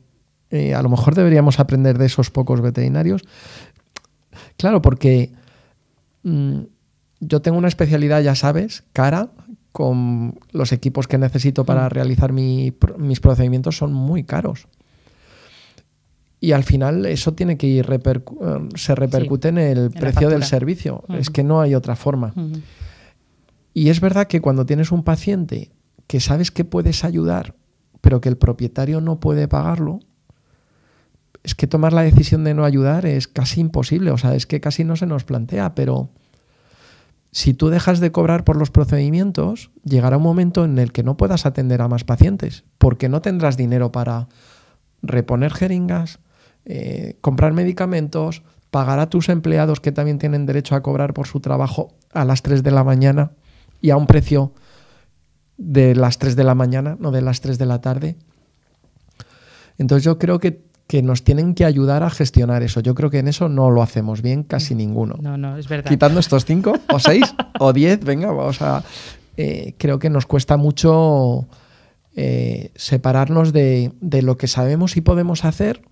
a lo mejor deberíamos aprender de esos pocos veterinarios. Claro, porque yo tengo una especialidad, ya sabes, cara, con los equipos que necesito para realizar mis procedimientos son muy caros. Y al final eso tiene que ir se repercute en el precio del servicio. Uh-huh. Es que no hay otra forma. Uh-huh. Y es verdad que cuando tienes un paciente que sabes que puedes ayudar, pero que el propietario no puede pagarlo, es que tomar la decisión de no ayudar es casi imposible, o sea, es que casi no se nos plantea, pero si tú dejas de cobrar por los procedimientos, llegará un momento en el que no puedas atender a más pacientes, porque no tendrás dinero para reponer jeringas, comprar medicamentos, pagar a tus empleados que también tienen derecho a cobrar por su trabajo a las 3 de la mañana y a un precio de las 3 de la mañana, no de las 3 de la tarde. Entonces yo creo que nos tienen que ayudar a gestionar eso. Yo creo que en eso no lo hacemos bien casi ninguno. No, es verdad. Quitando estos 5 o 6 o 10, venga, vamos a... creo que nos cuesta mucho separarnos de lo que sabemos y podemos hacer,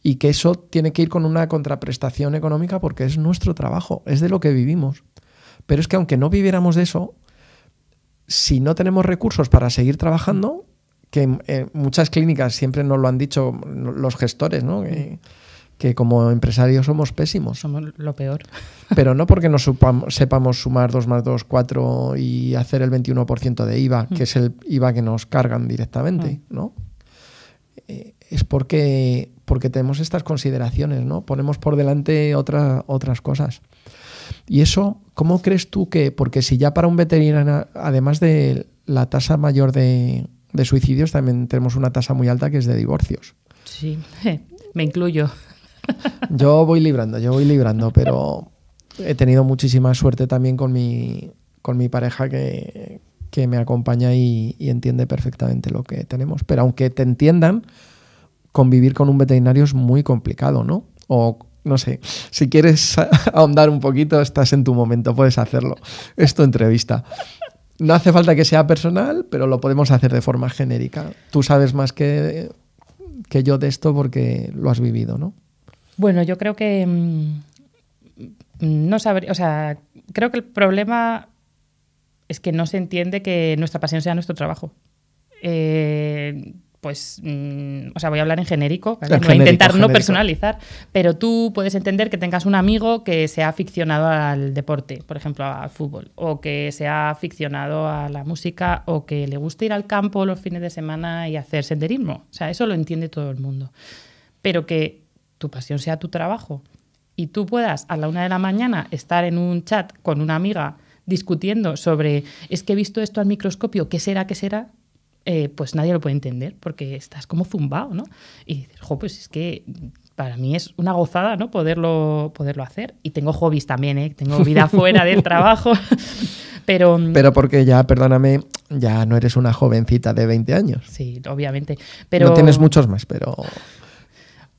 y que eso tiene que ir con una contraprestación económica porque es nuestro trabajo, es de lo que vivimos. Pero es que aunque no viviéramos de eso, si no tenemos recursos para seguir trabajando, que muchas clínicas siempre nos lo han dicho los gestores, ¿no? Que como empresarios somos pésimos. Somos lo peor. Pero no porque no sepamos sumar 2 más 2, 4 y hacer el 21% de IVA, que es el IVA que nos cargan directamente, ¿no? Es porque tenemos estas consideraciones, ¿no? Ponemos por delante otras cosas. Y eso, ¿cómo crees tú que...? Porque si ya para un veterinario, además de la tasa mayor de suicidios, también tenemos una tasa muy alta que es de divorcios. Sí, me incluyo. Yo voy librando, pero he tenido muchísima suerte también con mi pareja que me acompaña y entiende perfectamente lo que tenemos. Pero aunque te entiendan, convivir con un veterinario es muy complicado, ¿no? O no sé, si quieres ahondar un poquito, estás en tu momento, puedes hacerlo. Es tu entrevista. No hace falta que sea personal, pero lo podemos hacer de forma genérica. Tú sabes más que yo de esto porque lo has vivido, ¿no? Bueno, yo creo que no sabría, o sea, creo que el problema es que no se entiende que nuestra pasión sea nuestro trabajo. Pues, o sea, voy a hablar en genérico, ¿vale? Voy a intentar no personalizar, pero tú puedes entender que tengas un amigo que sea aficionado al deporte, por ejemplo, al fútbol, o que sea aficionado a la música, o que le guste ir al campo los fines de semana y hacer senderismo. O sea, eso lo entiende todo el mundo. Pero que tu pasión sea tu trabajo y tú puedas a la 1 de la mañana estar en un chat con una amiga discutiendo sobre es que he visto esto al microscopio, ¿qué será? Pues nadie lo puede entender porque estás como zumbado, ¿no? Y dices, pues es que para mí es una gozada, ¿no? Poderlo hacer. Y tengo hobbies también, ¿eh? Tengo vida fuera del trabajo. Pero porque ya, perdóname, ya no eres una jovencita de 20 años. Sí, obviamente. Pero... No tienes muchos más, pero...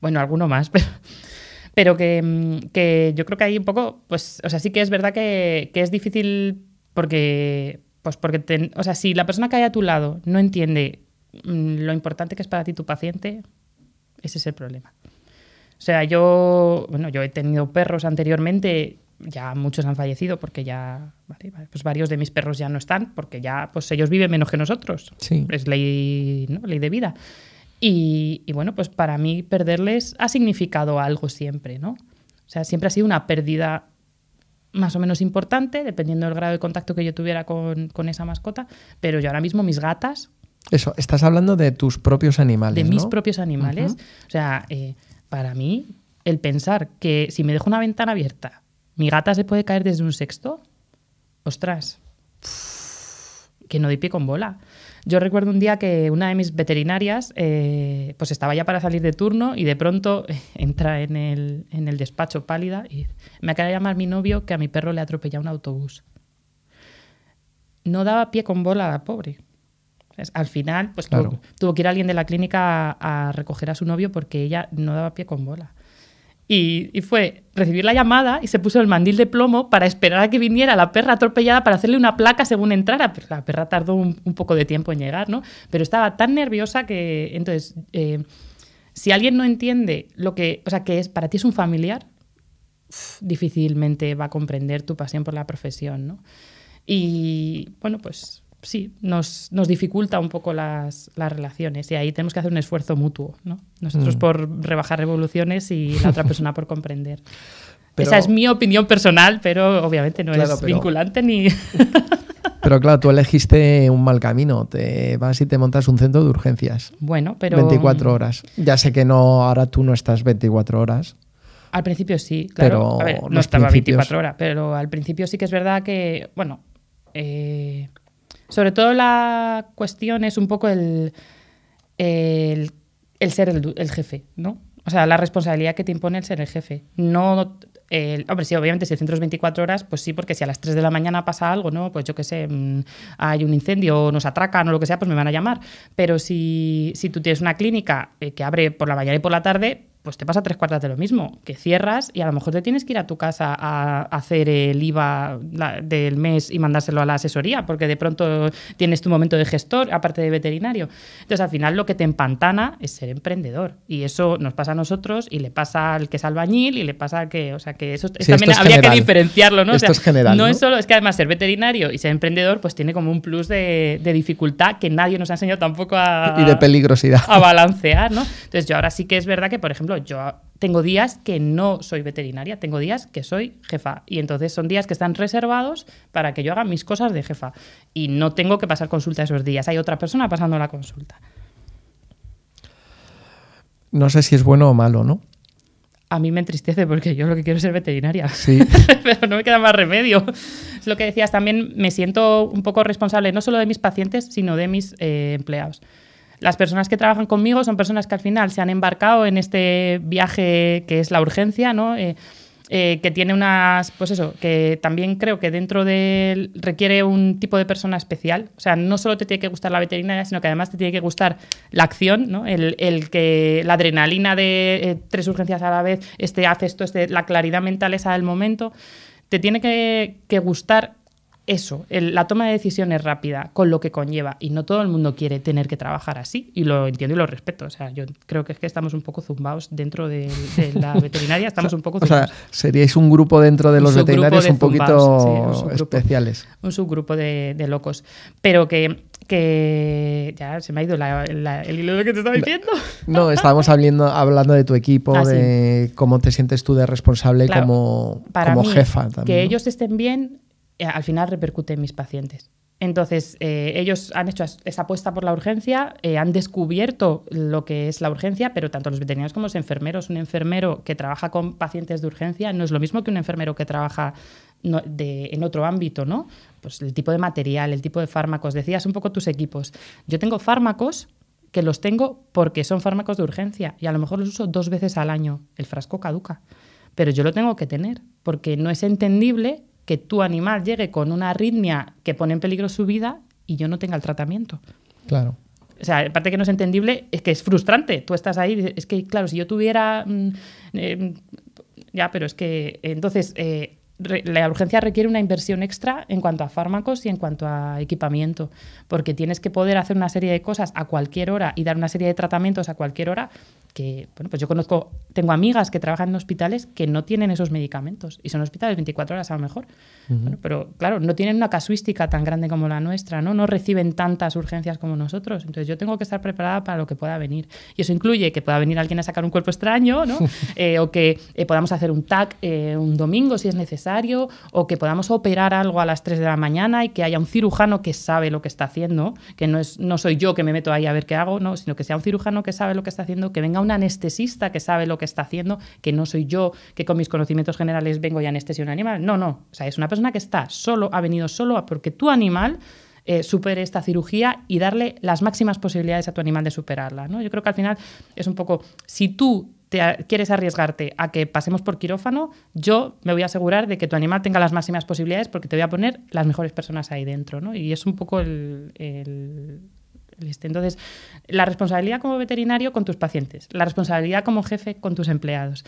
Bueno, alguno más, pero que yo creo que hay un poco, pues, o sea, sí que es verdad que es difícil porque o sea, si la persona que hay a tu lado no entiende lo importante que es para ti tu paciente, ese es el problema. O sea, yo he tenido perros anteriormente, ya muchos han fallecido porque ya, vale, pues varios de mis perros ya no están porque ya, pues ellos viven menos que nosotros. Sí. Es ley, ¿no? Ley de vida. Y bueno, pues para mí perderles ha significado algo siempre, ¿no? O sea, siempre ha sido una pérdida más o menos importante, dependiendo del grado de contacto que yo tuviera con esa mascota, pero yo ahora mismo mis gatas... Eso, estás hablando de tus propios animales, de ¿no? mis propios animales. O sea, para mí, el pensar que si me dejo una ventana abierta, mi gata se puede caer desde un sexto, ostras, que no doy pie con bola. Yo recuerdo un día que una de mis veterinarias pues estaba ya para salir de turno y de pronto entra en el despacho pálida y me acaba de llamar mi novio que a mi perro le atropella un autobús. No daba pie con bola a la pobre. Al final pues claro, tuvo que ir alguien de la clínica a recoger a su novio porque ella no daba pie con bola. Y fue recibir la llamada y se puso el mandil de plomo para esperar a que viniera la perra atropellada para hacerle una placa según entrara. Pero la perra tardó un poco de tiempo en llegar, ¿no? Pero estaba tan nerviosa que... Entonces, si alguien no entiende lo que... O sea, que es para ti es un familiar, difícilmente va a comprender tu pasión por la profesión, ¿no? Y, bueno, pues... sí, nos dificulta un poco las relaciones y ahí tenemos que hacer un esfuerzo mutuo, ¿no? Nosotros por rebajar revoluciones y la otra persona por comprender. Esa es mi opinión personal, pero obviamente no es vinculante ni... Pero claro, tú elegiste un mal camino. Te vas y te montas un centro de urgencias. Bueno, pero... 24 horas. Ya sé que no, ahora tú no estás 24 horas. Al principio sí, claro. Pero a ver, no estaba 24 horas, pero al principio sí que es verdad que, bueno, sobre todo la cuestión es un poco el ser el jefe, ¿no? O sea, la responsabilidad que te impone el ser el jefe. No, hombre, sí, obviamente, si el centro es 24 horas, pues sí, porque si a las 3 de la mañana pasa algo, ¿no? Pues yo qué sé, hay un incendio o nos atracan o lo que sea, pues me van a llamar. Pero si tú tienes una clínica que abre por la mañana y por la tarde, pues te pasa 3/4 de lo mismo, que cierras y a lo mejor te tienes que ir a tu casa a hacer el IVA del mes y mandárselo a la asesoría, porque de pronto tienes tu momento de gestor, aparte de veterinario. Entonces, al final, lo que te empantana es ser emprendedor. Y eso nos pasa a nosotros y le pasa al que es albañil y le pasa al que... O sea, que eso sí, también habría que diferenciarlo, ¿no? Esto es general, ¿no? Es solo... Es que además ser veterinario y ser emprendedor pues tiene como un plus de dificultad que nadie nos ha enseñado tampoco y de peligrosidad. A balancear, ¿no? Entonces, yo ahora sí que es verdad que, por ejemplo, yo tengo días que no soy veterinaria, tengo días que soy jefa y entonces son días que están reservados para que yo haga mis cosas de jefa y no tengo que pasar consulta esos días, hay otra persona pasando la consulta. No sé si es bueno o malo, ¿no? A mí me entristece porque yo lo que quiero es ser veterinaria, sí. Pero no me queda más remedio. Es lo que decías, también me siento un poco responsable no solo de mis pacientes, sino de mis empleados. Las personas que trabajan conmigo son personas que al final se han embarcado en este viaje que es la urgencia, ¿no? Que tiene unas, pues eso, que también creo que dentro de él requiere un tipo de persona especial. O sea, no solo te tiene que gustar la veterinaria, sino que además te tiene que gustar la acción, ¿no? La adrenalina de 3 urgencias a la vez, hace esto, la claridad mental esa del momento. Te tiene que gustar eso, la toma de decisiones rápida, con lo que conlleva. Y no todo el mundo quiere tener que trabajar así. Y lo entiendo y lo respeto. O sea, yo creo que es que estamos un poco zumbados dentro de la veterinaria. Estamos un poco zumbados. O sea, seríais un grupo dentro de los veterinarios un poquito sí, especiales. Un subgrupo de locos. Pero que ya se me ha ido el hilo de lo que te estaba diciendo. No, estábamos hablando de tu equipo, de cómo te sientes tú de responsable, claro, como mí, jefa también. Que ellos estén bien, al final repercute en mis pacientes. Entonces, ellos han hecho esa apuesta por la urgencia, han descubierto lo que es la urgencia, pero tanto los veterinarios como los enfermeros. Un enfermero que trabaja con pacientes de urgencia no es lo mismo que un enfermero que trabaja en otro ámbito, ¿no? Pues el tipo de material, el tipo de fármacos. Decías un poco tus equipos. Yo tengo fármacos que los tengo porque son fármacos de urgencia y a lo mejor los uso 2 veces al año. El frasco caduca. Pero yo lo tengo que tener porque no es entendible que tu animal llegue con una arritmia que pone en peligro su vida y yo no tenga el tratamiento. Claro. O sea, aparte que no es entendible, es que es frustrante. Tú estás ahí y dices, es que, claro, si yo tuviera... ya, pero es que... Entonces, la urgencia requiere una inversión extra en cuanto a fármacos y en cuanto a equipamiento, porque tienes que poder hacer una serie de cosas a cualquier hora y dar una serie de tratamientos a cualquier hora que, bueno, pues yo tengo amigas que trabajan en hospitales que no tienen esos medicamentos y son hospitales 24 horas a lo mejor. Bueno, pero claro, no tienen una casuística tan grande como la nuestra, ¿no? No reciben tantas urgencias como nosotros. Entonces yo tengo que estar preparada para lo que pueda venir. Y eso incluye que pueda venir alguien a sacar un cuerpo extraño, ¿no? O que podamos hacer un TAC un domingo si es necesario, o que podamos operar algo a las 3 de la mañana y que haya un cirujano que sabe lo que está haciendo, que no soy yo que me meto ahí a ver qué hago, no, sino que sea un cirujano que sabe lo que está haciendo, que venga un anestesista que sabe lo que está haciendo, que no soy yo que con mis conocimientos generales vengo y anestesio un animal. No. O sea, es una persona que ha venido solo porque tu animal supere esta cirugía y darle las máximas posibilidades a tu animal de superarla, ¿no? Yo creo que al final es un poco, si tú quieres arriesgarte a que pasemos por quirófano, yo me voy a asegurar de que tu animal tenga las máximas posibilidades porque te voy a poner las mejores personas ahí dentro, ¿no? Y es un poco entonces, la responsabilidad como veterinario con tus pacientes, la responsabilidad como jefe con tus empleados,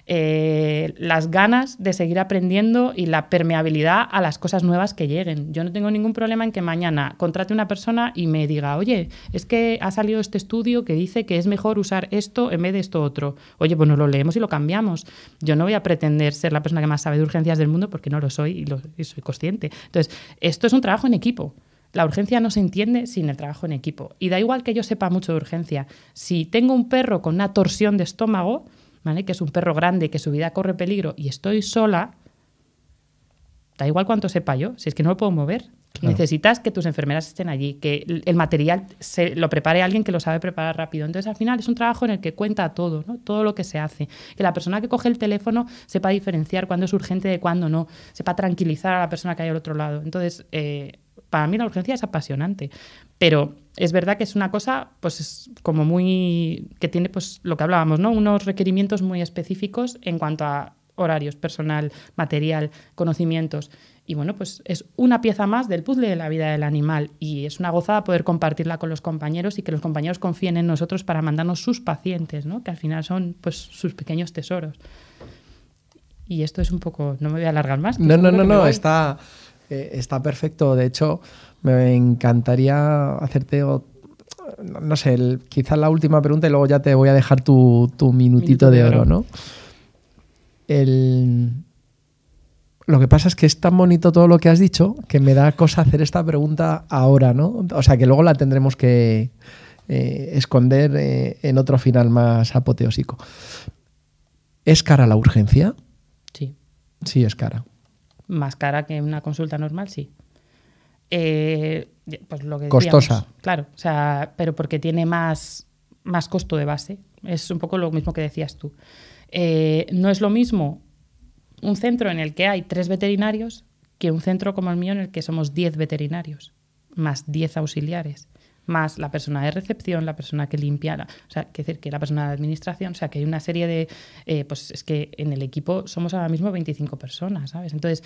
las ganas de seguir aprendiendo y la permeabilidad a las cosas nuevas que lleguen. Yo no tengo ningún problema en que mañana contrate una persona y me diga, oye, es que ha salido este estudio que dice que es mejor usar esto en vez de esto otro. Oye, pues nos lo leemos y lo cambiamos. Yo no voy a pretender ser la persona que más sabe de urgencias del mundo porque no lo soy y soy consciente. Entonces, esto es un trabajo en equipo. La urgencia no se entiende sin el trabajo en equipo. Y da igual que yo sepa mucho de urgencia. Si tengo un perro con una torsión de estómago, ¿vale?, que es un perro grande, que su vida corre peligro y estoy sola, da igual cuánto sepa yo, si es que no lo puedo mover. Claro. Necesitas que tus enfermeras estén allí, que el material lo prepare alguien que lo sabe preparar rápido. Entonces, al final, es un trabajo en el que cuenta todo, ¿no? Todo lo que se hace. Que la persona que coge el teléfono sepa diferenciar cuándo es urgente de cuándo no, sepa tranquilizar a la persona que hay al otro lado. Entonces, para mí la urgencia es apasionante. Pero es verdad que es una cosa, pues, es como muy... que tiene, pues, lo que hablábamos, ¿no? Unos requerimientos muy específicos en cuanto a horarios, personal, material, conocimientos. Y bueno, pues es una pieza más del puzzle de la vida del animal y es una gozada poder compartirla con los compañeros y que los compañeros confíen en nosotros para mandarnos sus pacientes, ¿no? Que al final son, pues, sus pequeños tesoros. Y esto es un poco... No me voy a alargar más. No, está perfecto. De hecho, me encantaría hacerte... No sé, quizás la última pregunta y luego ya te voy a dejar tu minutito de oro, ¿no? Lo que pasa es que es tan bonito todo lo que has dicho que me da cosa hacer esta pregunta ahora, ¿no? O sea, que luego la tendremos que esconder en otro final más apoteósico. ¿Es cara la urgencia? Sí. Sí, es cara. Más cara que una consulta normal, sí. Pues lo que costosa. Decíamos, claro, o sea, pero porque tiene más costo de base. Es un poco lo mismo que decías tú. No es lo mismo un centro en el que hay 3 veterinarios que un centro como el mío en el que somos 10 veterinarios, más 10 auxiliares, más la persona de recepción, la persona que limpia, o sea, que decir que la persona de administración, o sea, que hay una serie de... pues es que en el equipo somos ahora mismo 25 personas, ¿sabes? Entonces,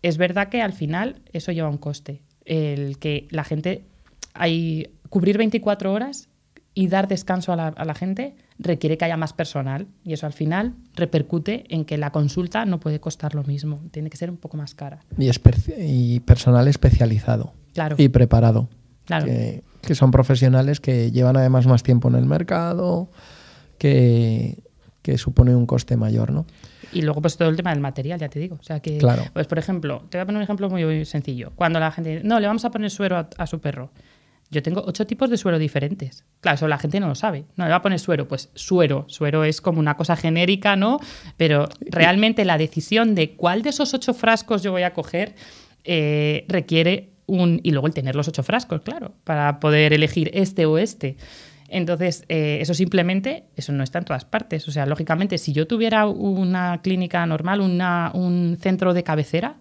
es verdad que al final eso lleva un coste. El que la gente... cubrir 24 horas y dar descanso a la gente requiere que haya más personal y eso al final repercute en que la consulta no puede costar lo mismo, tiene que ser un poco más cara. Y personal especializado. Claro. Y preparado. Claro. Que son profesionales que llevan además más tiempo en el mercado, que supone un coste mayor, ¿no? Y luego pues todo el tema del material, ya te digo. O sea que, claro. Pues por ejemplo, te voy a poner un ejemplo muy sencillo. Cuando la gente dice, no, le vamos a poner suero a su perro. Yo tengo 8 tipos de suero diferentes. Claro, eso la gente no lo sabe. No, le va a poner suero. Pues suero. Suero es como una cosa genérica, ¿no? Pero realmente la decisión de cuál de esos 8 frascos yo voy a coger requiere y luego el tener los 8 frascos, claro, para poder elegir este o este. Entonces, eso no está en todas partes. O sea, lógicamente, si yo tuviera una clínica normal, un centro de cabecera,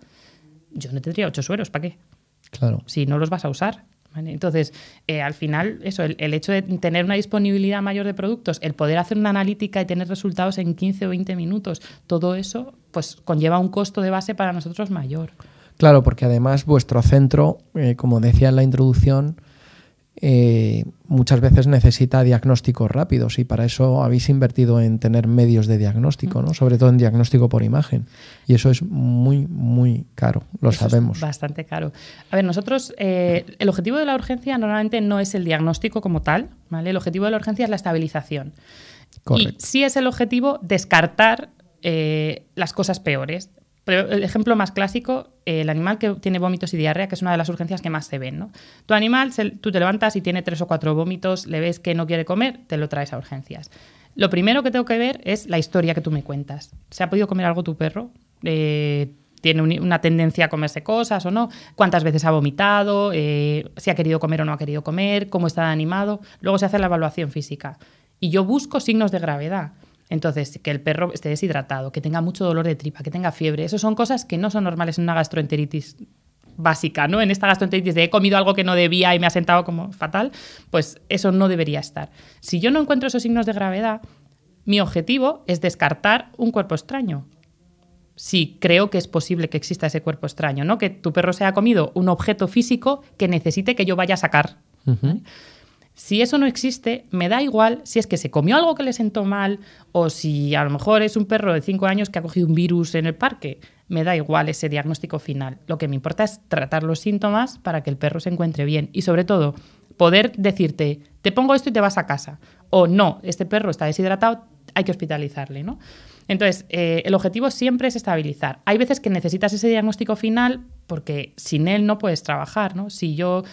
yo no tendría 8 sueros. ¿Para qué? Claro. Si no los vas a usar. ¿Vale? Entonces, al final, eso, el hecho de tener una disponibilidad mayor de productos, el poder hacer una analítica y tener resultados en 15 o 20 minutos, todo eso pues conlleva un costo de base para nosotros mayor. Claro, porque además vuestro centro, como decía en la introducción, muchas veces necesita diagnósticos rápidos y para eso habéis invertido en tener medios de diagnóstico, ¿no? Sobre todo en diagnóstico por imagen. Y eso es muy, muy caro, lo sabemos. Es bastante caro. A ver, nosotros, el objetivo de la urgencia normalmente no es el diagnóstico como tal, ¿vale? El objetivo de la urgencia es la estabilización. Correcto. Y sí es el objetivo descartar las cosas peores. Pero el ejemplo más clásico, el animal que tiene vómitos y diarrea, que es una de las urgencias que más se ven, ¿no? Tu animal, tú te levantas y tiene 3 o 4 vómitos, le ves que no quiere comer, te lo traes a urgencias. Lo primero que tengo que ver es la historia que tú me cuentas. ¿Se ha podido comer algo tu perro? ¿Tiene una tendencia a comerse cosas o no? ¿Cuántas veces ha vomitado? ¿Si ha querido comer o no ha querido comer? ¿Cómo está animado? Luego se hace la evaluación física. Y yo busco signos de gravedad. Entonces, que el perro esté deshidratado, que tenga mucho dolor de tripa, que tenga fiebre. Eso son cosas que no son normales en una gastroenteritis básica, ¿no? En esta gastroenteritis de he comido algo que no debía y me ha sentado como fatal, pues eso no debería estar. Si yo no encuentro esos signos de gravedad, mi objetivo es descartar un cuerpo extraño. Si creo que es posible que exista ese cuerpo extraño, ¿no? Que tu perro se haya comido un objeto físico que necesite que yo vaya a sacar. ¿Vale? Si eso no existe, me da igual si es que se comió algo que le sentó mal o si a lo mejor es un perro de 5 años que ha cogido un virus en el parque. Me da igual ese diagnóstico final. Lo que me importa es tratar los síntomas para que el perro se encuentre bien y, sobre todo, poder decirte, te pongo esto y te vas a casa. O no, este perro está deshidratado, hay que hospitalizarle, ¿no? Entonces, el objetivo siempre es estabilizar. Hay veces que necesitas ese diagnóstico final porque sin él no puedes trabajar, ¿no? Si yo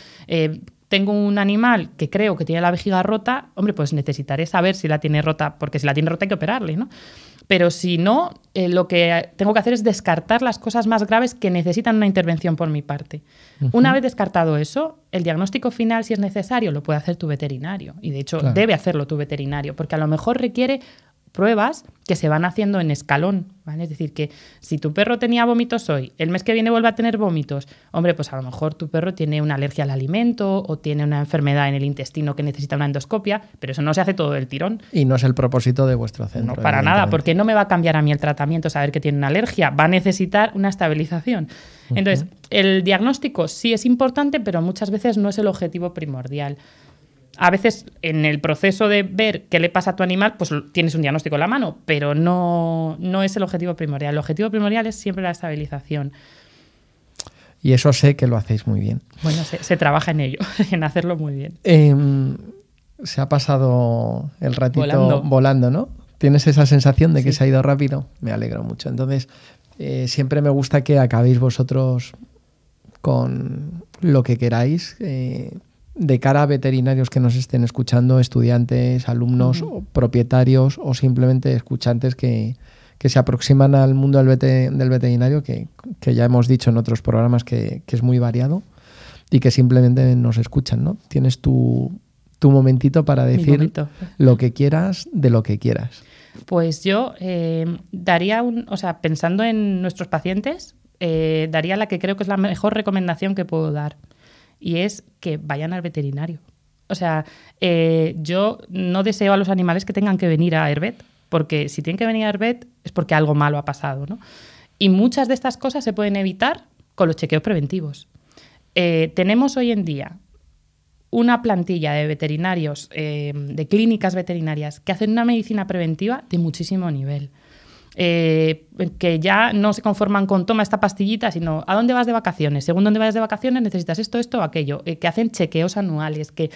tengo un animal que creo que tiene la vejiga rota, hombre, pues necesitaré saber si la tiene rota, porque si la tiene rota hay que operarle, ¿no? Pero si no, lo que tengo que hacer es descartar las cosas más graves que necesitan una intervención por mi parte. Una vez descartado eso, el diagnóstico final, si es necesario, lo puede hacer tu veterinario. Y de hecho, debe hacerlo tu veterinario, porque a lo mejor requiere pruebas que se van haciendo en escalón, ¿vale? Es decir, que si tu perro tenía vómitos hoy, el mes que viene vuelve a tener vómitos, hombre, pues a lo mejor tu perro tiene una alergia al alimento o tiene una enfermedad en el intestino que necesita una endoscopia, pero eso no se hace todo del tirón. Y no es el propósito de vuestro centro. No, para nada, porque no me va a cambiar a mí el tratamiento saber que tiene una alergia, va a necesitar una estabilización. Entonces, el diagnóstico sí es importante, pero muchas veces no es el objetivo primordial. A veces, en el proceso de ver qué le pasa a tu animal, pues tienes un diagnóstico en la mano, pero no es el objetivo primordial. El objetivo primordial es siempre la estabilización. Y eso sé que lo hacéis muy bien. Bueno, se trabaja en ello, en hacerlo muy bien. Se ha pasado el ratito volando, ¿no? ¿Tienes esa sensación de que se ha ido rápido? Me alegro mucho. Entonces, siempre me gusta que acabéis vosotros con lo que queráis, de cara a veterinarios que nos estén escuchando, estudiantes, alumnos, o propietarios o simplemente escuchantes que se aproximan al mundo del veterinario, que ya hemos dicho en otros programas que es muy variado y que simplemente nos escuchan, ¿no? Tienes tu momentito para decir lo que quieras de lo que quieras. Pues yo daría pensando en nuestros pacientes, daría la que creo que es la mejor recomendación que puedo dar. Y es que vayan al veterinario. O sea, yo no deseo a los animales que tengan que venir a Airvet, porque si tienen que venir a Airvet es porque algo malo ha pasado, ¿no? Y muchas de estas cosas se pueden evitar con los chequeos preventivos. Tenemos hoy en día una plantilla de veterinarios, de clínicas veterinarias, que hacen una medicina preventiva de muchísimo nivel. Que ya no se conforman con toma esta pastillita, sino ¿a dónde vas de vacaciones? Según dónde vayas de vacaciones necesitas esto o aquello, que hacen chequeos anuales, que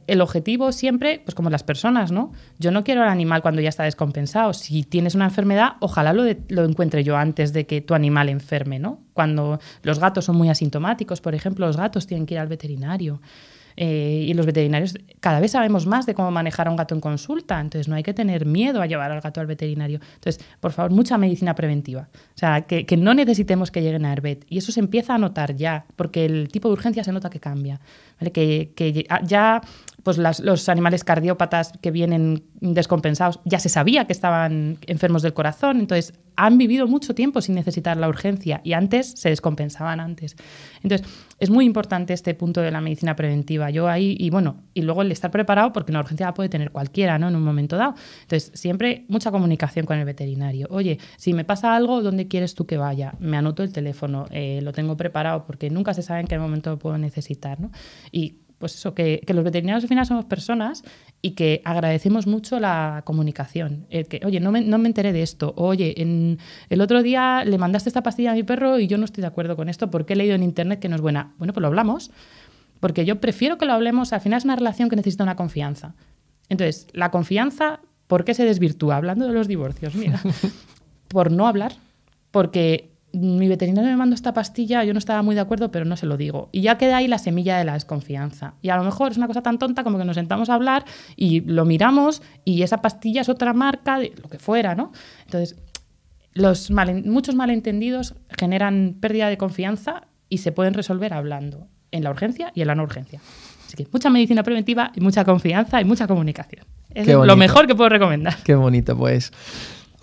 el objetivo siempre, pues como las personas, ¿no? Yo no quiero al animal cuando ya está descompensado. Si tienes una enfermedad, ojalá lo encuentre yo antes de que tu animal enferme, ¿no? Cuando los gatos son muy asintomáticos, por ejemplo, los gatos tienen que ir al veterinario. Y los veterinarios cada vez sabemos más de cómo manejar a un gato en consulta, entonces no hay que tener miedo a llevar al gato al veterinario. Entonces, por favor, mucha medicina preventiva. O sea, que no necesitemos que lleguen a Airvet. Y eso se empieza a notar ya, porque el tipo de urgencia se nota que cambia, ¿vale? Que ya pues los animales cardiópatas que vienen descompensados, ya se sabía que estaban enfermos del corazón, entonces han vivido mucho tiempo sin necesitar la urgencia y antes se descompensaban antes. Entonces, es muy importante este punto de la medicina preventiva. Yo ahí, y luego el estar preparado, porque una urgencia la puede tener cualquiera, ¿no? En un momento dado. Entonces, siempre mucha comunicación con el veterinario. Oye, si me pasa algo, ¿dónde quieres tú que vaya? Me anoto el teléfono, lo tengo preparado, porque nunca se sabe en qué momento lo puedo necesitar, ¿no? Y pues eso, que los veterinarios al final somos personas y que agradecemos mucho la comunicación. El que, oye, no me enteré de esto. Oye, el otro día le mandaste esta pastilla a mi perro y yo no estoy de acuerdo con esto porque he leído en internet que no es buena. Bueno, pues lo hablamos, porque yo prefiero que lo hablemos. Al final es una relación que necesita una confianza. Entonces, la confianza, ¿por qué se desvirtúa? Hablando de los divorcios, mira. Por no hablar, porque mi veterinario me mandó esta pastilla, yo no estaba muy de acuerdo, pero no se lo digo. Y ya queda ahí la semilla de la desconfianza. Y a lo mejor es una cosa tan tonta como que nos sentamos a hablar y lo miramos y esa pastilla es otra marca, de lo que fuera, ¿no? Entonces, muchos malentendidos generan pérdida de confianza y se pueden resolver hablando, en la urgencia y en la no urgencia. Así que mucha medicina preventiva y mucha confianza y mucha comunicación. Es lo mejor que puedo recomendar. Qué bonito, pues.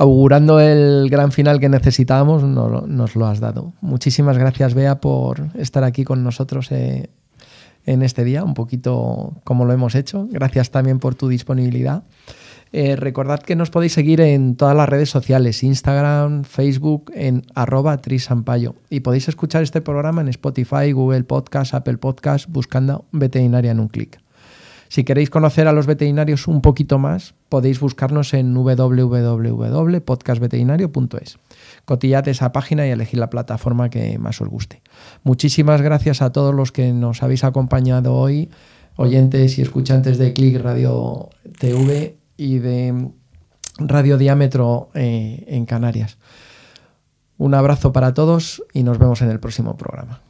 Augurando el gran final que necesitábamos, nos lo has dado. Muchísimas gracias, Bea, por estar aquí con nosotros en este día, un poquito como lo hemos hecho. Gracias también por tu disponibilidad. Recordad que nos podéis seguir en todas las redes sociales, Instagram, Facebook, en @trisampayo. Y podéis escuchar este programa en Spotify, Google Podcast, Apple Podcast, buscando Veterinaria en un clic. Si queréis conocer a los veterinarios un poquito más, podéis buscarnos en www.podcastveterinario.es. Cotillad esa página y elegid la plataforma que más os guste. Muchísimas gracias a todos los que nos habéis acompañado hoy, oyentes y escuchantes de Click Radio TV y de Radio Diámetro en Canarias. Un abrazo para todos y nos vemos en el próximo programa.